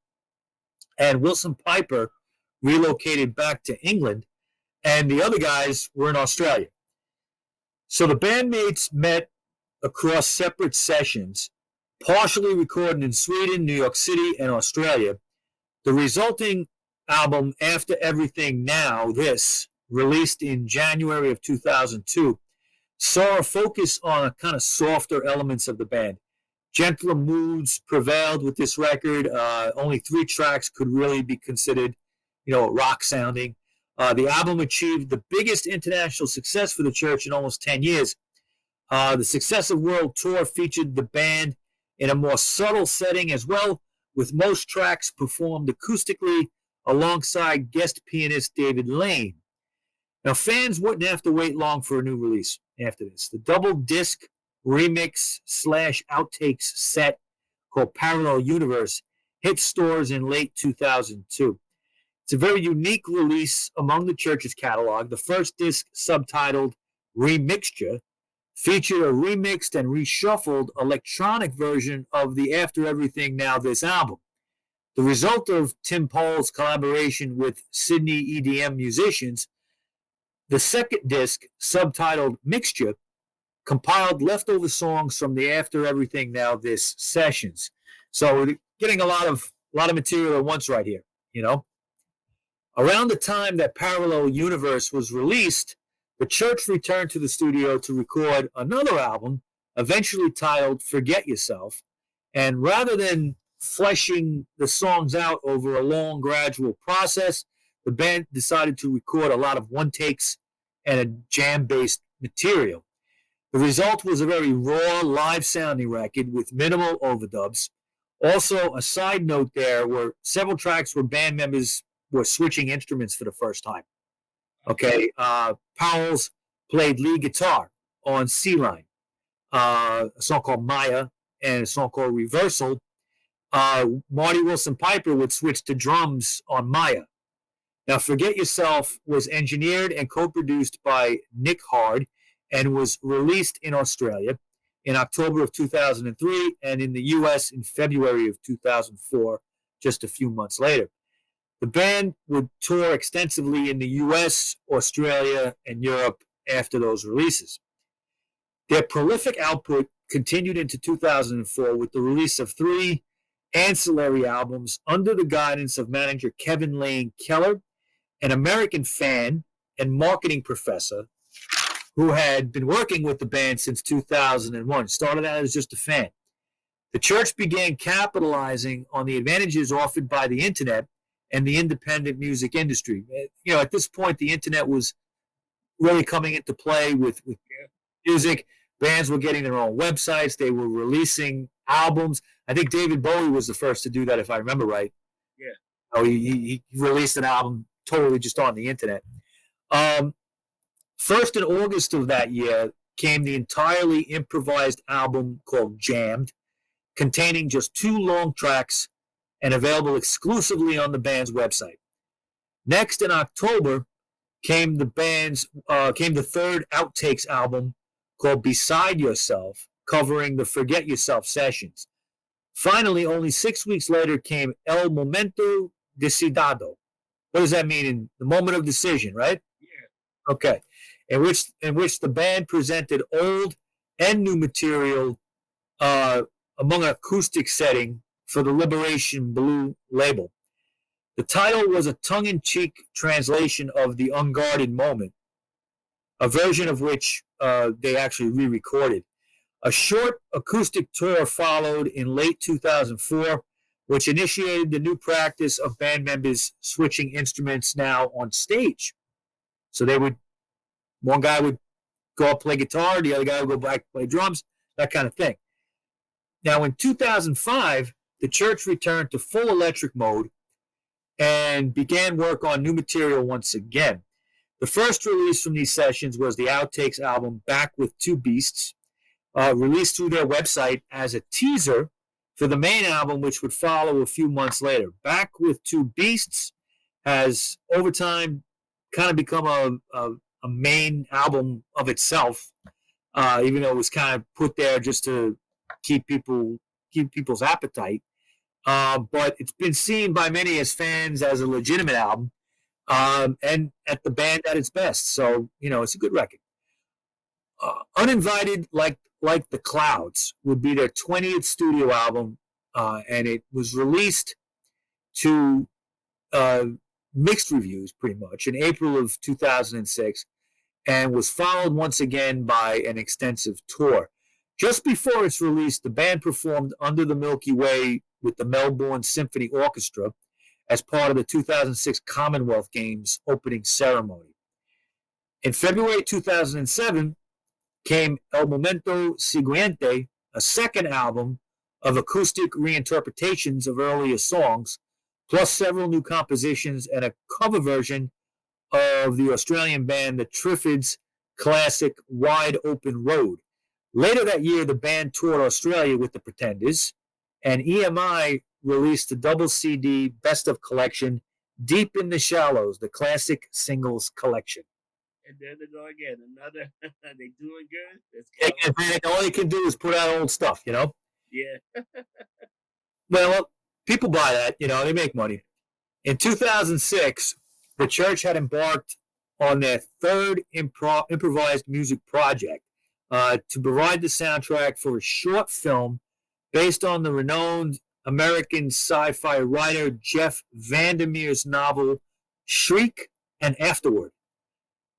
and Wilson Piper relocated back to England, and the other guys were in Australia. So the bandmates met across separate sessions, partially recorded in Sweden, New York City, and Australia. The resulting album, After Everything Now, released in January of 2002, saw a focus on kind of softer elements of the band. Gentler moods prevailed with this record. Only 3 tracks could really be considered, rock sounding. The album achieved the biggest international success for the Church in almost 10 years. The successive world tour featured the band in a more subtle setting as well, with most tracks performed acoustically alongside guest pianist David Lane. Now, fans wouldn't have to wait long for a new release after this. The double disc remix / outtakes set called Parallel Universe hit stores in late 2002. It's a very unique release among the Church's catalog. The first disc, subtitled Remixture, featured a remixed and reshuffled electronic version of the After Everything Now This album. The result of Tim Pole's collaboration with Sydney EDM musicians, the second disc, subtitled Mixture, compiled leftover songs from the After Everything Now This sessions. So we're getting a lot of material at once right here, Around the time that Parallel Universe was released, the Church returned to the studio to record another album, eventually titled Forget Yourself. And rather than fleshing the songs out over a long, gradual process, the band decided to record a lot of one-takes and a jam-based material. The result was a very raw, live-sounding record with minimal overdubs. Also, a side note there were several tracks where band members were switching instruments for the first time. Okay, Powell's played lead guitar on Sea Line, a song called Maya, and a song called Reversal. Marty Wilson Piper would switch to drums on Maya. Now, Forget Yourself was engineered and co-produced by Nick Hard and was released in Australia. in October of 2003, and in the U.S. in February of 2004, just a few months later. The band would tour extensively in the U.S., Australia, and Europe after those releases. Their prolific output continued into 2004 with the release of 3 ancillary albums under the guidance of manager Kevin Lane Keller, an American fan and marketing professor who had been working with the band since 2001. Started out as just a fan. The Church began capitalizing on the advantages offered by the internet and the independent music industry. At this point, the internet was really coming into play with music. Bands were getting their own websites. They were releasing albums. I think David Bowie was the first to do that, if I remember right. Yeah. Oh, he released an album totally just on the internet. First in August of that year came the entirely improvised album called Jammed, containing just 2 long tracks and available exclusively on the band's website. Next in October came the 3rd Outtakes album called Beside Yourself, covering the Forget Yourself sessions. Finally, only 6 weeks later came El Momento Decidado. What does that mean? In the moment of decision, right? Yeah. Okay. In which the band presented old and new material among an acoustic setting for the Liberation Blue label. The title was a tongue-in-cheek translation of the Unguarded Moment, a version of which they actually re-recorded. A short acoustic tour followed in late 2004, which initiated the new practice of band members switching instruments now on stage. So one guy would go up play guitar, the other guy would go back play drums, that kind of thing. Now, in 2005, the Church returned to full electric mode and began work on new material once again. The first release from these sessions was the Outtakes album Back with Two Beasts, released through their website as a teaser for the main album, which would follow a few months later. Back with Two Beasts has, over time, kind of become a main album of itself, even though it was kind of put there just to keep people's appetite. But it's been seen by many as fans as a legitimate album, and at the band at its best. So, it's a good record. Uninvited, like the Clouds, would be their 20th studio album, and it was released to mixed reviews pretty much in April of 2006, and was followed once again by an extensive tour. Just before its release, the band performed Under the Milky Way with the Melbourne Symphony Orchestra as part of the 2006 Commonwealth Games opening ceremony. In February 2007 came El Momento Siguiente, a second album of acoustic reinterpretations of earlier songs, plus several new compositions and a cover version of the Australian band The Triffids' classic Wide Open Road. Later that year, the band toured Australia with the Pretenders, and EMI released the double CD Best of Collection, Deep in the Shallows, the classic singles collection. And there they go again. Another, they doing good? All they can do is put out old stuff, Yeah. Well, people buy that, they make money. In 2006, the Church had embarked on their 3rd improvised music project to provide the soundtrack for a short film based on the renowned American sci-fi writer Jeff Vandermeer's novel Shriek and Afterward.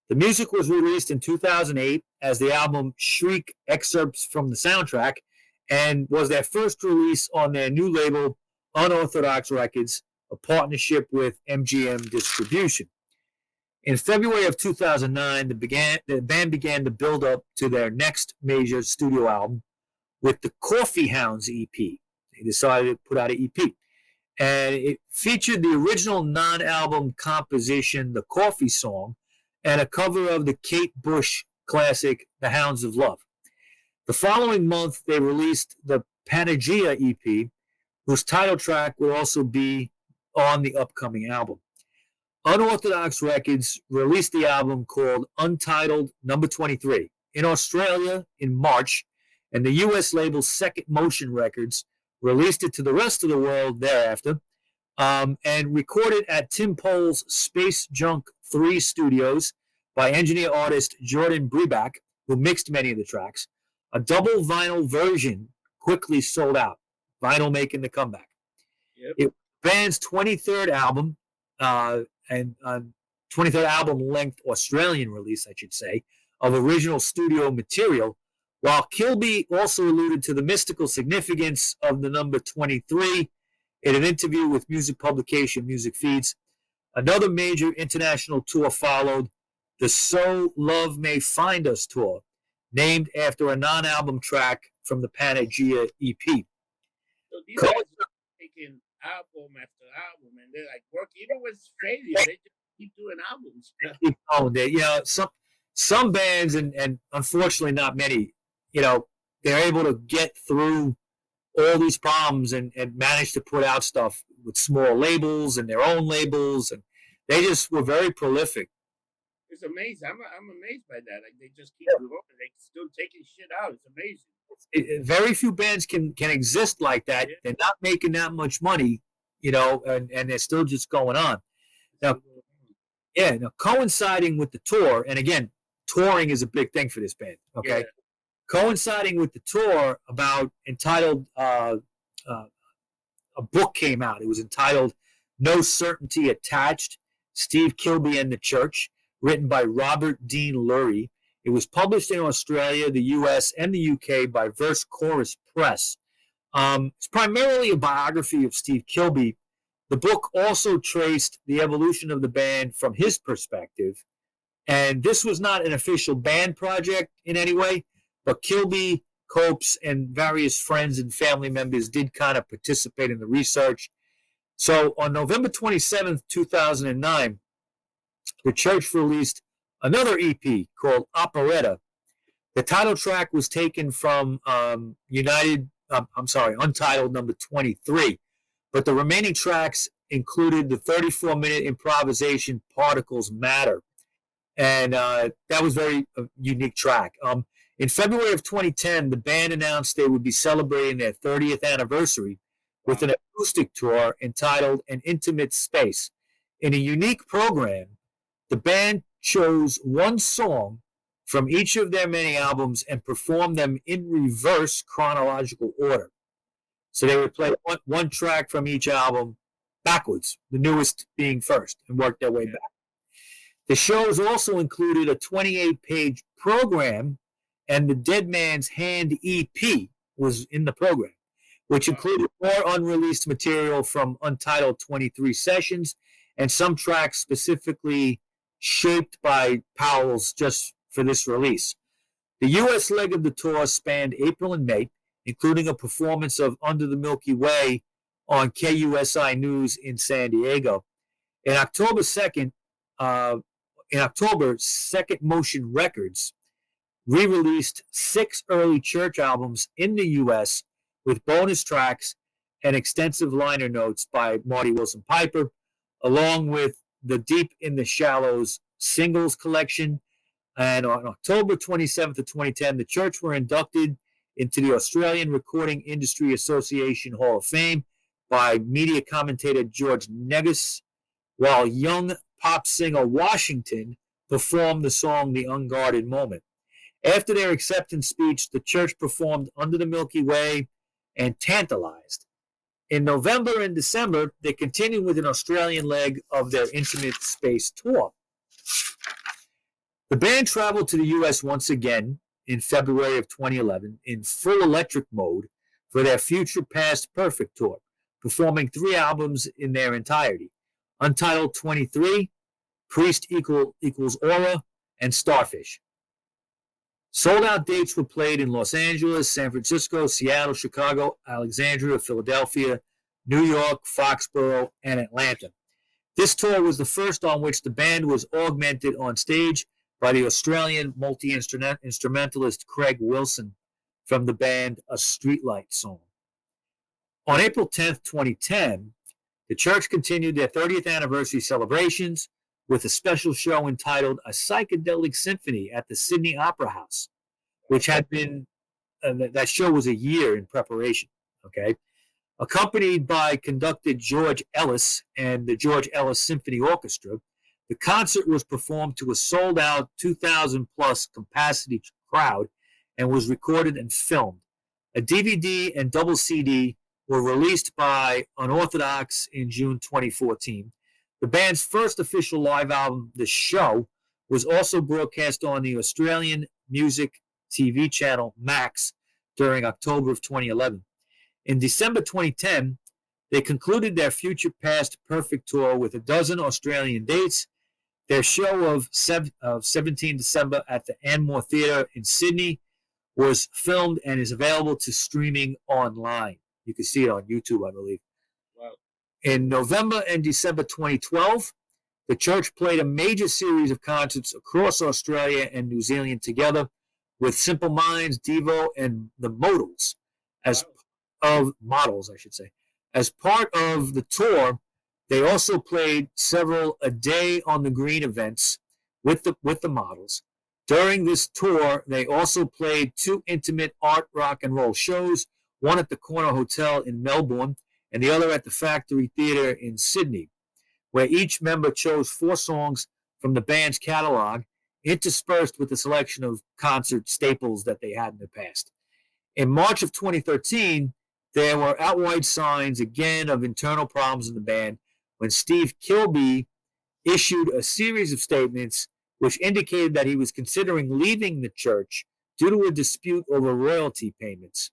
The music was released in 2008 as the album Shriek Excerpts from the Soundtrack, and was their first release on their new label Unorthodox Records, a partnership with MGM Distribution. In February of 2009, the band began to build up to their next major studio album with the Coffee Hounds EP. They decided to put out an EP. And it featured the original non-album composition, The Coffee Song, and a cover of the Kate Bush classic, The Hounds of Love. The following month, they released the Panagia EP, whose title track would also be on the upcoming album. Unorthodox Records released the album called Untitled Number 23 in Australia in March, and the U.S. label Second Motion Records released it to the rest of the world thereafter, and recorded at Tim Pole's Space Junk 3 studios by engineer-artist Jordan Breback, who mixed many of the tracks. A double vinyl version quickly sold out, vinyl making the comeback. Yep. It was the band's 23rd album, and 23rd album-length Australian release, I should say, of original studio material, while Kilby also alluded to the mystical significance of the number 23 in an interview with music publication Music Feeds. Another major international tour followed, the So Love May Find Us tour, named after a non-album track from the Panagia EP. So these guys are taking album after album, and they're like work. Even with failure, they just keep doing albums. Some bands, and unfortunately not many, they're able to get through all these problems and manage to put out stuff with small labels and their own labels, and they just were very prolific. It's amazing. I'm amazed by that. Like they just keep going. They still taking shit out. It's amazing. Very few bands can exist like that. Yeah. They're not making that much money, and they're still just going on. Now, coinciding with the tour, and again, touring is a big thing for this band. Okay, yeah. Coinciding with the tour, about entitled a book came out. It was entitled "No Certainty Attached: Steve Kilby and the Church," written by Robert Dean Lurie. It was published in Australia, the US, and the UK by Verse Chorus Press. It's primarily a biography of Steve Kilby. The book also traced the evolution of the band from his perspective. And this was not an official band project in any way, but Kilby, Copes, and various friends and family members did kind of participate in the research. So on November 27th, 2009, the Church released another EP called Operetta. The title track was taken from Untitled number 23, but the remaining tracks included the 34-minute improvisation Particles Matter, and that was very unique track. In February of 2010, the band announced they would be celebrating their 30th anniversary with an acoustic tour entitled An Intimate Space. In a unique program, the band chose one song from each of their many albums and performed them in reverse chronological order. So they would play one track from each album backwards, the newest being first, and work their way back. The shows also included a 28-page program, and the Dead Man's Hand EP was in the program, which included more unreleased material from Untitled 23 sessions and some tracks specifically shaped by Powell's just for this release. The U.S. leg of the tour spanned April and May, including a performance of Under the Milky Way on KUSI News in San Diego. In October, Second Motion Records re-released 6 early Church albums in the U.S. with bonus tracks and extensive liner notes by Marty Wilson Piper, along with the Deep in the Shallows singles collection. And on October 27th of 2010, the Church were inducted into the Australian Recording Industry Association Hall of Fame by media commentator George Negus, while young pop singer Washington performed the song The Unguarded Moment. After their acceptance speech, the Church performed Under the Milky Way and Tantalized. In November and December, they continued with an Australian leg of their Intimate Space tour. The band traveled to the U.S. once again in February of 2011 in full electric mode for their Future Past Perfect tour, performing 3 albums in their entirety: Untitled 23, Priest equals Aura, and Starfish. Sold-out dates were played in Los Angeles, San Francisco, Seattle, Chicago, Alexandria, Philadelphia, New York, Foxborough, and Atlanta. This tour was the first on which the band was augmented on stage by the Australian multi-instrumentalist Craig Wilson from the band A Streetlight Song. On April 10th, 2010, the Church continued their 30th anniversary celebrations with a special show entitled A Psychedelic Symphony at the Sydney Opera House, which had been that show was a year in preparation. Okay, accompanied by conductor George Ellis and the George Ellis Symphony Orchestra. The concert was performed to a sold-out 2,000-plus capacity crowd and was recorded and filmed. A DVD and double CD were released by Unorthodox in June 2014. The band's first official live album, The Show, was also broadcast on the Australian music TV channel Max during October of 2011. In December 2010, they concluded their Future Past Perfect tour with a dozen Australian dates. Their show of 17 December at the Anmore Theatre in Sydney was filmed and is available to streaming online. You can see it on YouTube, I believe. Wow. In November and December 2012, the church played a major series of concerts across Australia and New Zealand together with Simple Minds, Devo, and the Modals as models, I should say. As part of the tour, they also played several A Day on the Green events with the models. During this tour, they also played 2 intimate art rock and roll shows, one at the Corner Hotel in Melbourne and the other at the Factory Theatre in Sydney, where each member chose 4 songs from the band's catalog, interspersed with a selection of concert staples that they had in the past. In March of 2013, there were outright signs again of internal problems in the band when Steve Kilby issued a series of statements which indicated that he was considering leaving the church due to a dispute over royalty payments.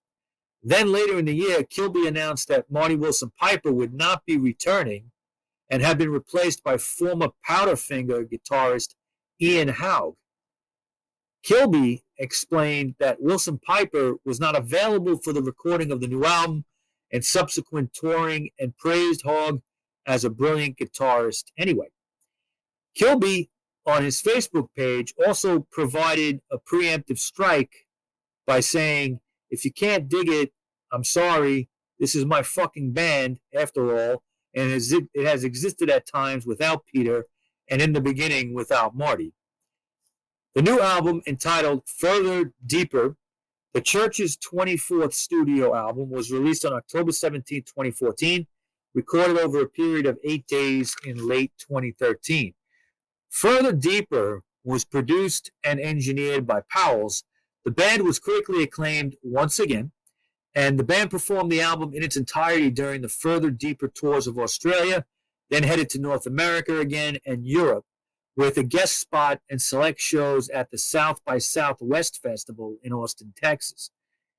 Then later in the year, Kilby announced that Marty Wilson Piper would not be returning and had been replaced by former Powderfinger guitarist Ian Haug. Kilby explained that Wilson Piper was not available for the recording of the new album and subsequent touring, and praised Haug as a brilliant guitarist anyway. Kilby, on his Facebook page, also provided a preemptive strike by saying, "If you can't dig it, I'm sorry. This is my fucking band, after all, and it has existed at times without Peter, and in the beginning without Marty." The new album, entitled Further Deeper, the church's 24th studio album, was released on October 17, 2014, recorded over a period of 8 days in late 2013. Further Deeper was produced and engineered by Powell's. The band was critically acclaimed once again, and the band performed the album in its entirety during the Further Deeper tours of Australia, then headed to North America again and Europe, with a guest spot and select shows at the South by Southwest Festival in Austin, Texas,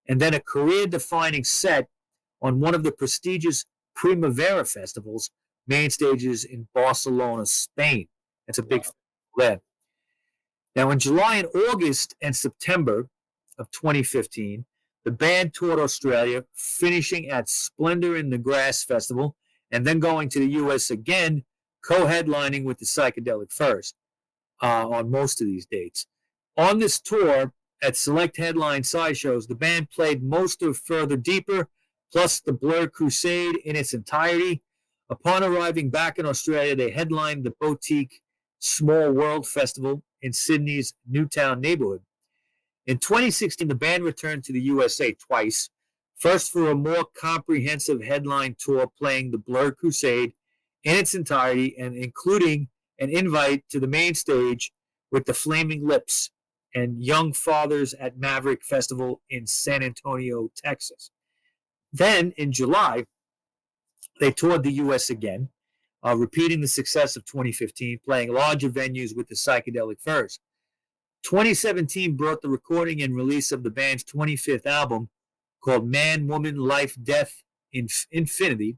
and then a career-defining set on one of the prestigious Primavera festivals, main stages in Barcelona, Spain. That's a big festival. Now, in July and August and September of 2015, the band toured Australia, finishing at Splendor in the Grass Festival, and then going to the U.S. again, co-headlining with the Psychedelic Furs on most of these dates. On this tour, at select headline sideshows, the band played most of Further Deeper, plus the Blur Crusade in its entirety. Upon arriving back in Australia, they headlined the boutique Small World Festival in Sydney's Newtown neighborhood. In 2016, the band returned to the USA twice, first for a more comprehensive headline tour playing the Blur Crusade in its entirety and including an invite to the main stage with the Flaming Lips and Young Fathers at Maverick Festival in San Antonio, Texas. Then, in July, they toured the U.S. again, repeating the success of 2015, playing larger venues with the Psychedelic Furs. 2017 brought the recording and release of the band's 25th album called Man, Woman, Life, Death, Infinity.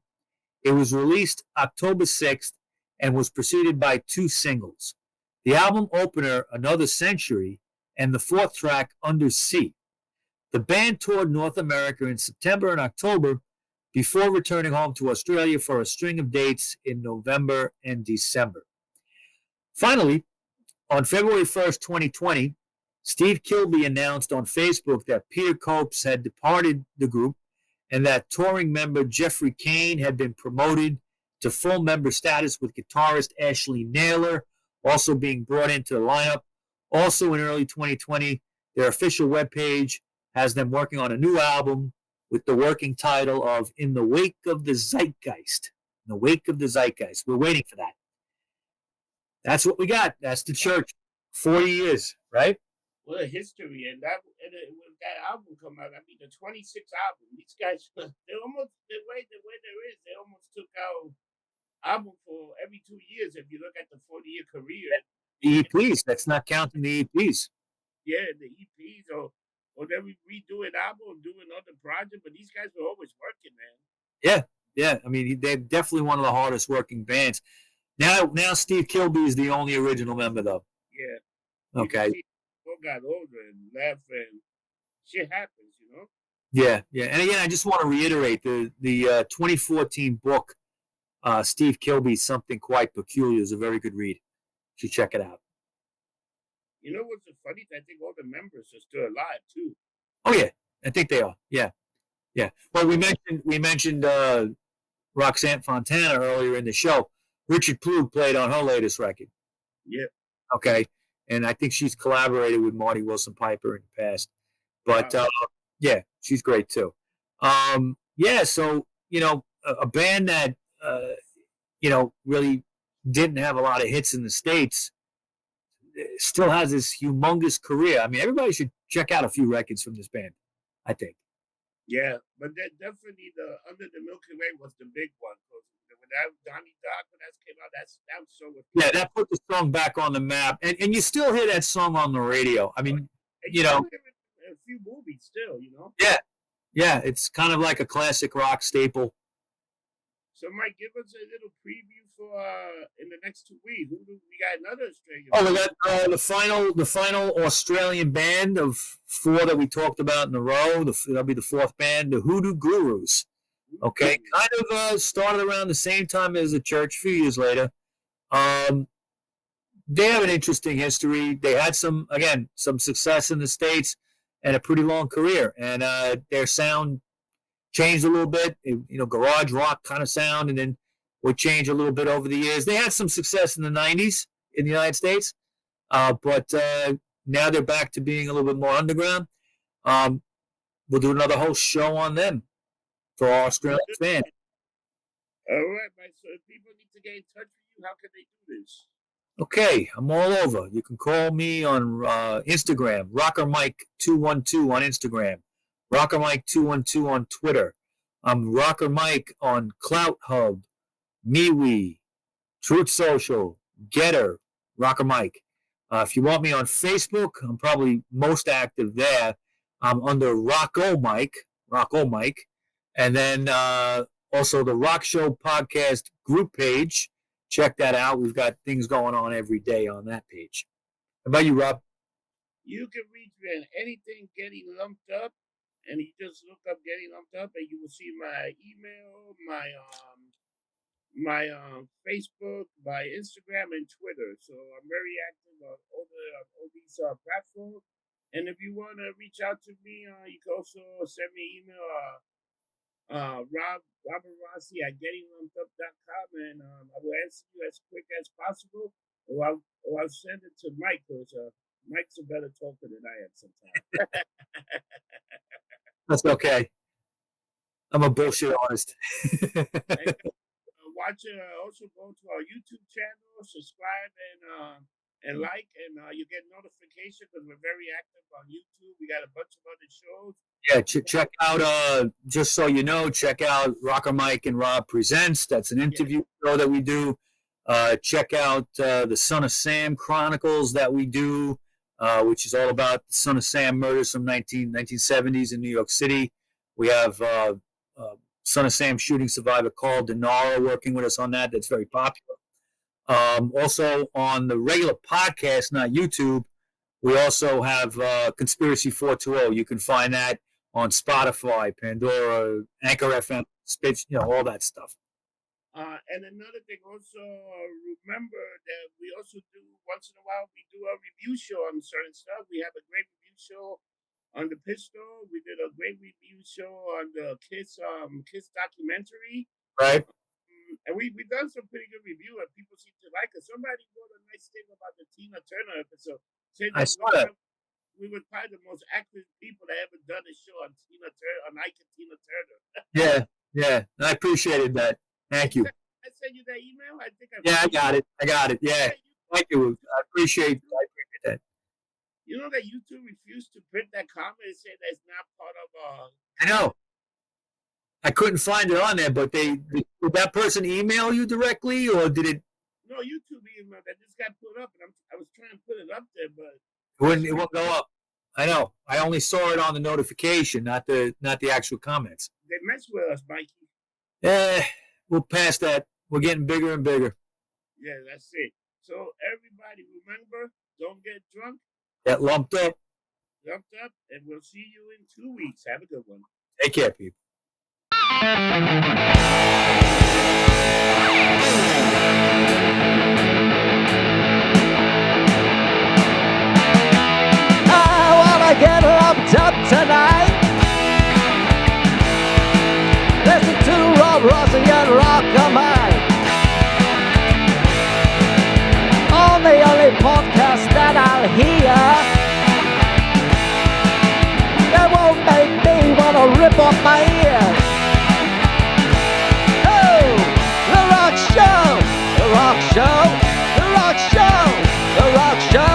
It was released October 6th and was preceded by 2 singles. The album opener, Another Century, and the 4th track, Under Sea. The band toured North America in September and October before returning home to Australia for a string of dates in November and December. Finally, on February 1st, 2020, Steve Kilby announced on Facebook that Peter Copes had departed the group and that touring member Jeffrey Kane had been promoted to full member status, with guitarist Ashley Naylor also being brought into the lineup. Also in early 2020, their official webpage has them working on a new album with the working title of In the Wake of the Zeitgeist. In the Wake of the Zeitgeist. We're waiting for that. That's what we got. That's the church. 40 years, right? What a history. And when that album come out, I mean, the 26th album, these guys, they almost, the way there is, they almost took out album for every 2 years if you look at the 40-year career. The EPs, that's not counting the EPs. Yeah, the EPs, or they would redo an album, do another project, but these guys were always working, man. Yeah. I mean, they're definitely one of the hardest working bands. Now Steve Kilby is the only original member, though. Yeah. Okay. People got older and left, and shit happens, you know? Yeah. And again, I just want to reiterate the 2014 book, Steve Kilby's Something Quite Peculiar, is a very good read. You should check it out. You know what's the funny thing? I think all the members are still alive, too. Oh, yeah. I think they are. Yeah. Well, we mentioned Roxanne Fontana earlier in the show. Richard Plug played on her latest record. Yeah. Okay. And I think she's collaborated with Marty Wilson Piper in the past. But Wow. yeah, she's great too. So, a band that, really didn't have a lot of hits in the States still has this humongous career. I mean, everybody should check out a few records from this band, I think. Yeah, but definitely the Under the Milky Way was the big one. When that Donnie Darko when that came out, that was so. Yeah, that put the song back on the map, and you still hear that song on the radio. I mean, and you know, a few movies still, you know. Yeah, it's kind of like a classic rock staple. So, Mike, give us a little preview for in the next 2 weeks. We got another Australian. Oh, we got the final Australian band of 4 that we talked about in a row. That'll be the 4th band, the Hoodoo Gurus. Okay, kind of started around the same time as the church. A few years later, they have an interesting history. They had some success in the States and a pretty long career, and their sound changed a little bit, garage rock kind of sound, and then would change a little bit over the years. They had some success in the 90s in the United States, but now they're back to being a little bit more underground. We'll do another whole show on them for our Australian fans. All right, Mike. So if people need to get in touch with you, how can they do this? Okay, I'm all over. You can call me on Instagram, RockerMike212 on Instagram. RockerMike212 on Twitter. I'm RockerMike on Clout Hub, MeWe, Truth Social, Getter, RockerMike. If you want me on Facebook, I'm probably most active there. I'm under RockerMike, and then also the Rockshow podcast group page. Check that out. We've got things going on every day on that page. How about you, Rob? You can reach me on anything getting lumped up. And you just look up Getting Lumped Up, and you will see my email, my Facebook, my Instagram, and Twitter. So I'm very active on all these platforms. And if you want to reach out to me, you can also send me an email, Robert Rossi at gettinglumped.com, and I will answer you as quick as possible, or I'll send it to Mike, because Mike's a better talker than I am sometimes. That's okay. I'm a bullshit artist. Watch also go to our YouTube channel, subscribe, and like, and you get notification because we're very active on YouTube. We got a bunch of other shows. Yeah, check out, just so you know, check out RockerMike and Rob Presents. That's an interview show that we do. Check out the Son of Sam Chronicles that we do, which is all about the Son of Sam murders from 1970s in New York City. We have Son of Sam shooting survivor Carl Denaro working with us on that. That's very popular. Also on the regular podcast, not YouTube, we also have Conspiracy 420. You can find that on Spotify, Pandora, Anchor FM, Spitz, all that stuff. And another thing also, remember that we also do, once in a while, we do a review show on certain stuff. We have a great review show on the Pistol. We did a great review show on the Kiss documentary. Right. And we've done some pretty good review, and people seem to like it. Somebody wrote a nice thing about the Tina Turner episode. I saw that. we were probably the most active people that ever done a show on Tina Turner, on Ike and Tina Turner. Yeah. I appreciated that. Thank you. I sent you that email. I think I got it. Yeah. Thank you. I appreciate that. You know that YouTube refused to print that comment and said that's not part of I know. I couldn't find it on there, but did that person email you directly, or did it? No, YouTube email that just got put up, and I was trying to put it up there, but It won't go up. I know. I only saw it on the notification, not the actual comments. They mess with us, Mikey. We'll pass that. We're getting bigger and bigger. Yeah, that's it. So everybody, remember, don't get drunk. Get lumped up. And we'll see you in 2 weeks. Have a good one. Take care, people. I wanna get lumped up tonight. Listen to Rob Rossi and RockerMike on the only podcast that I'll hear that won't make me wanna rip off my ears. Oh, the Rock Show, the Rock Show, the Rock Show, the Rock Show.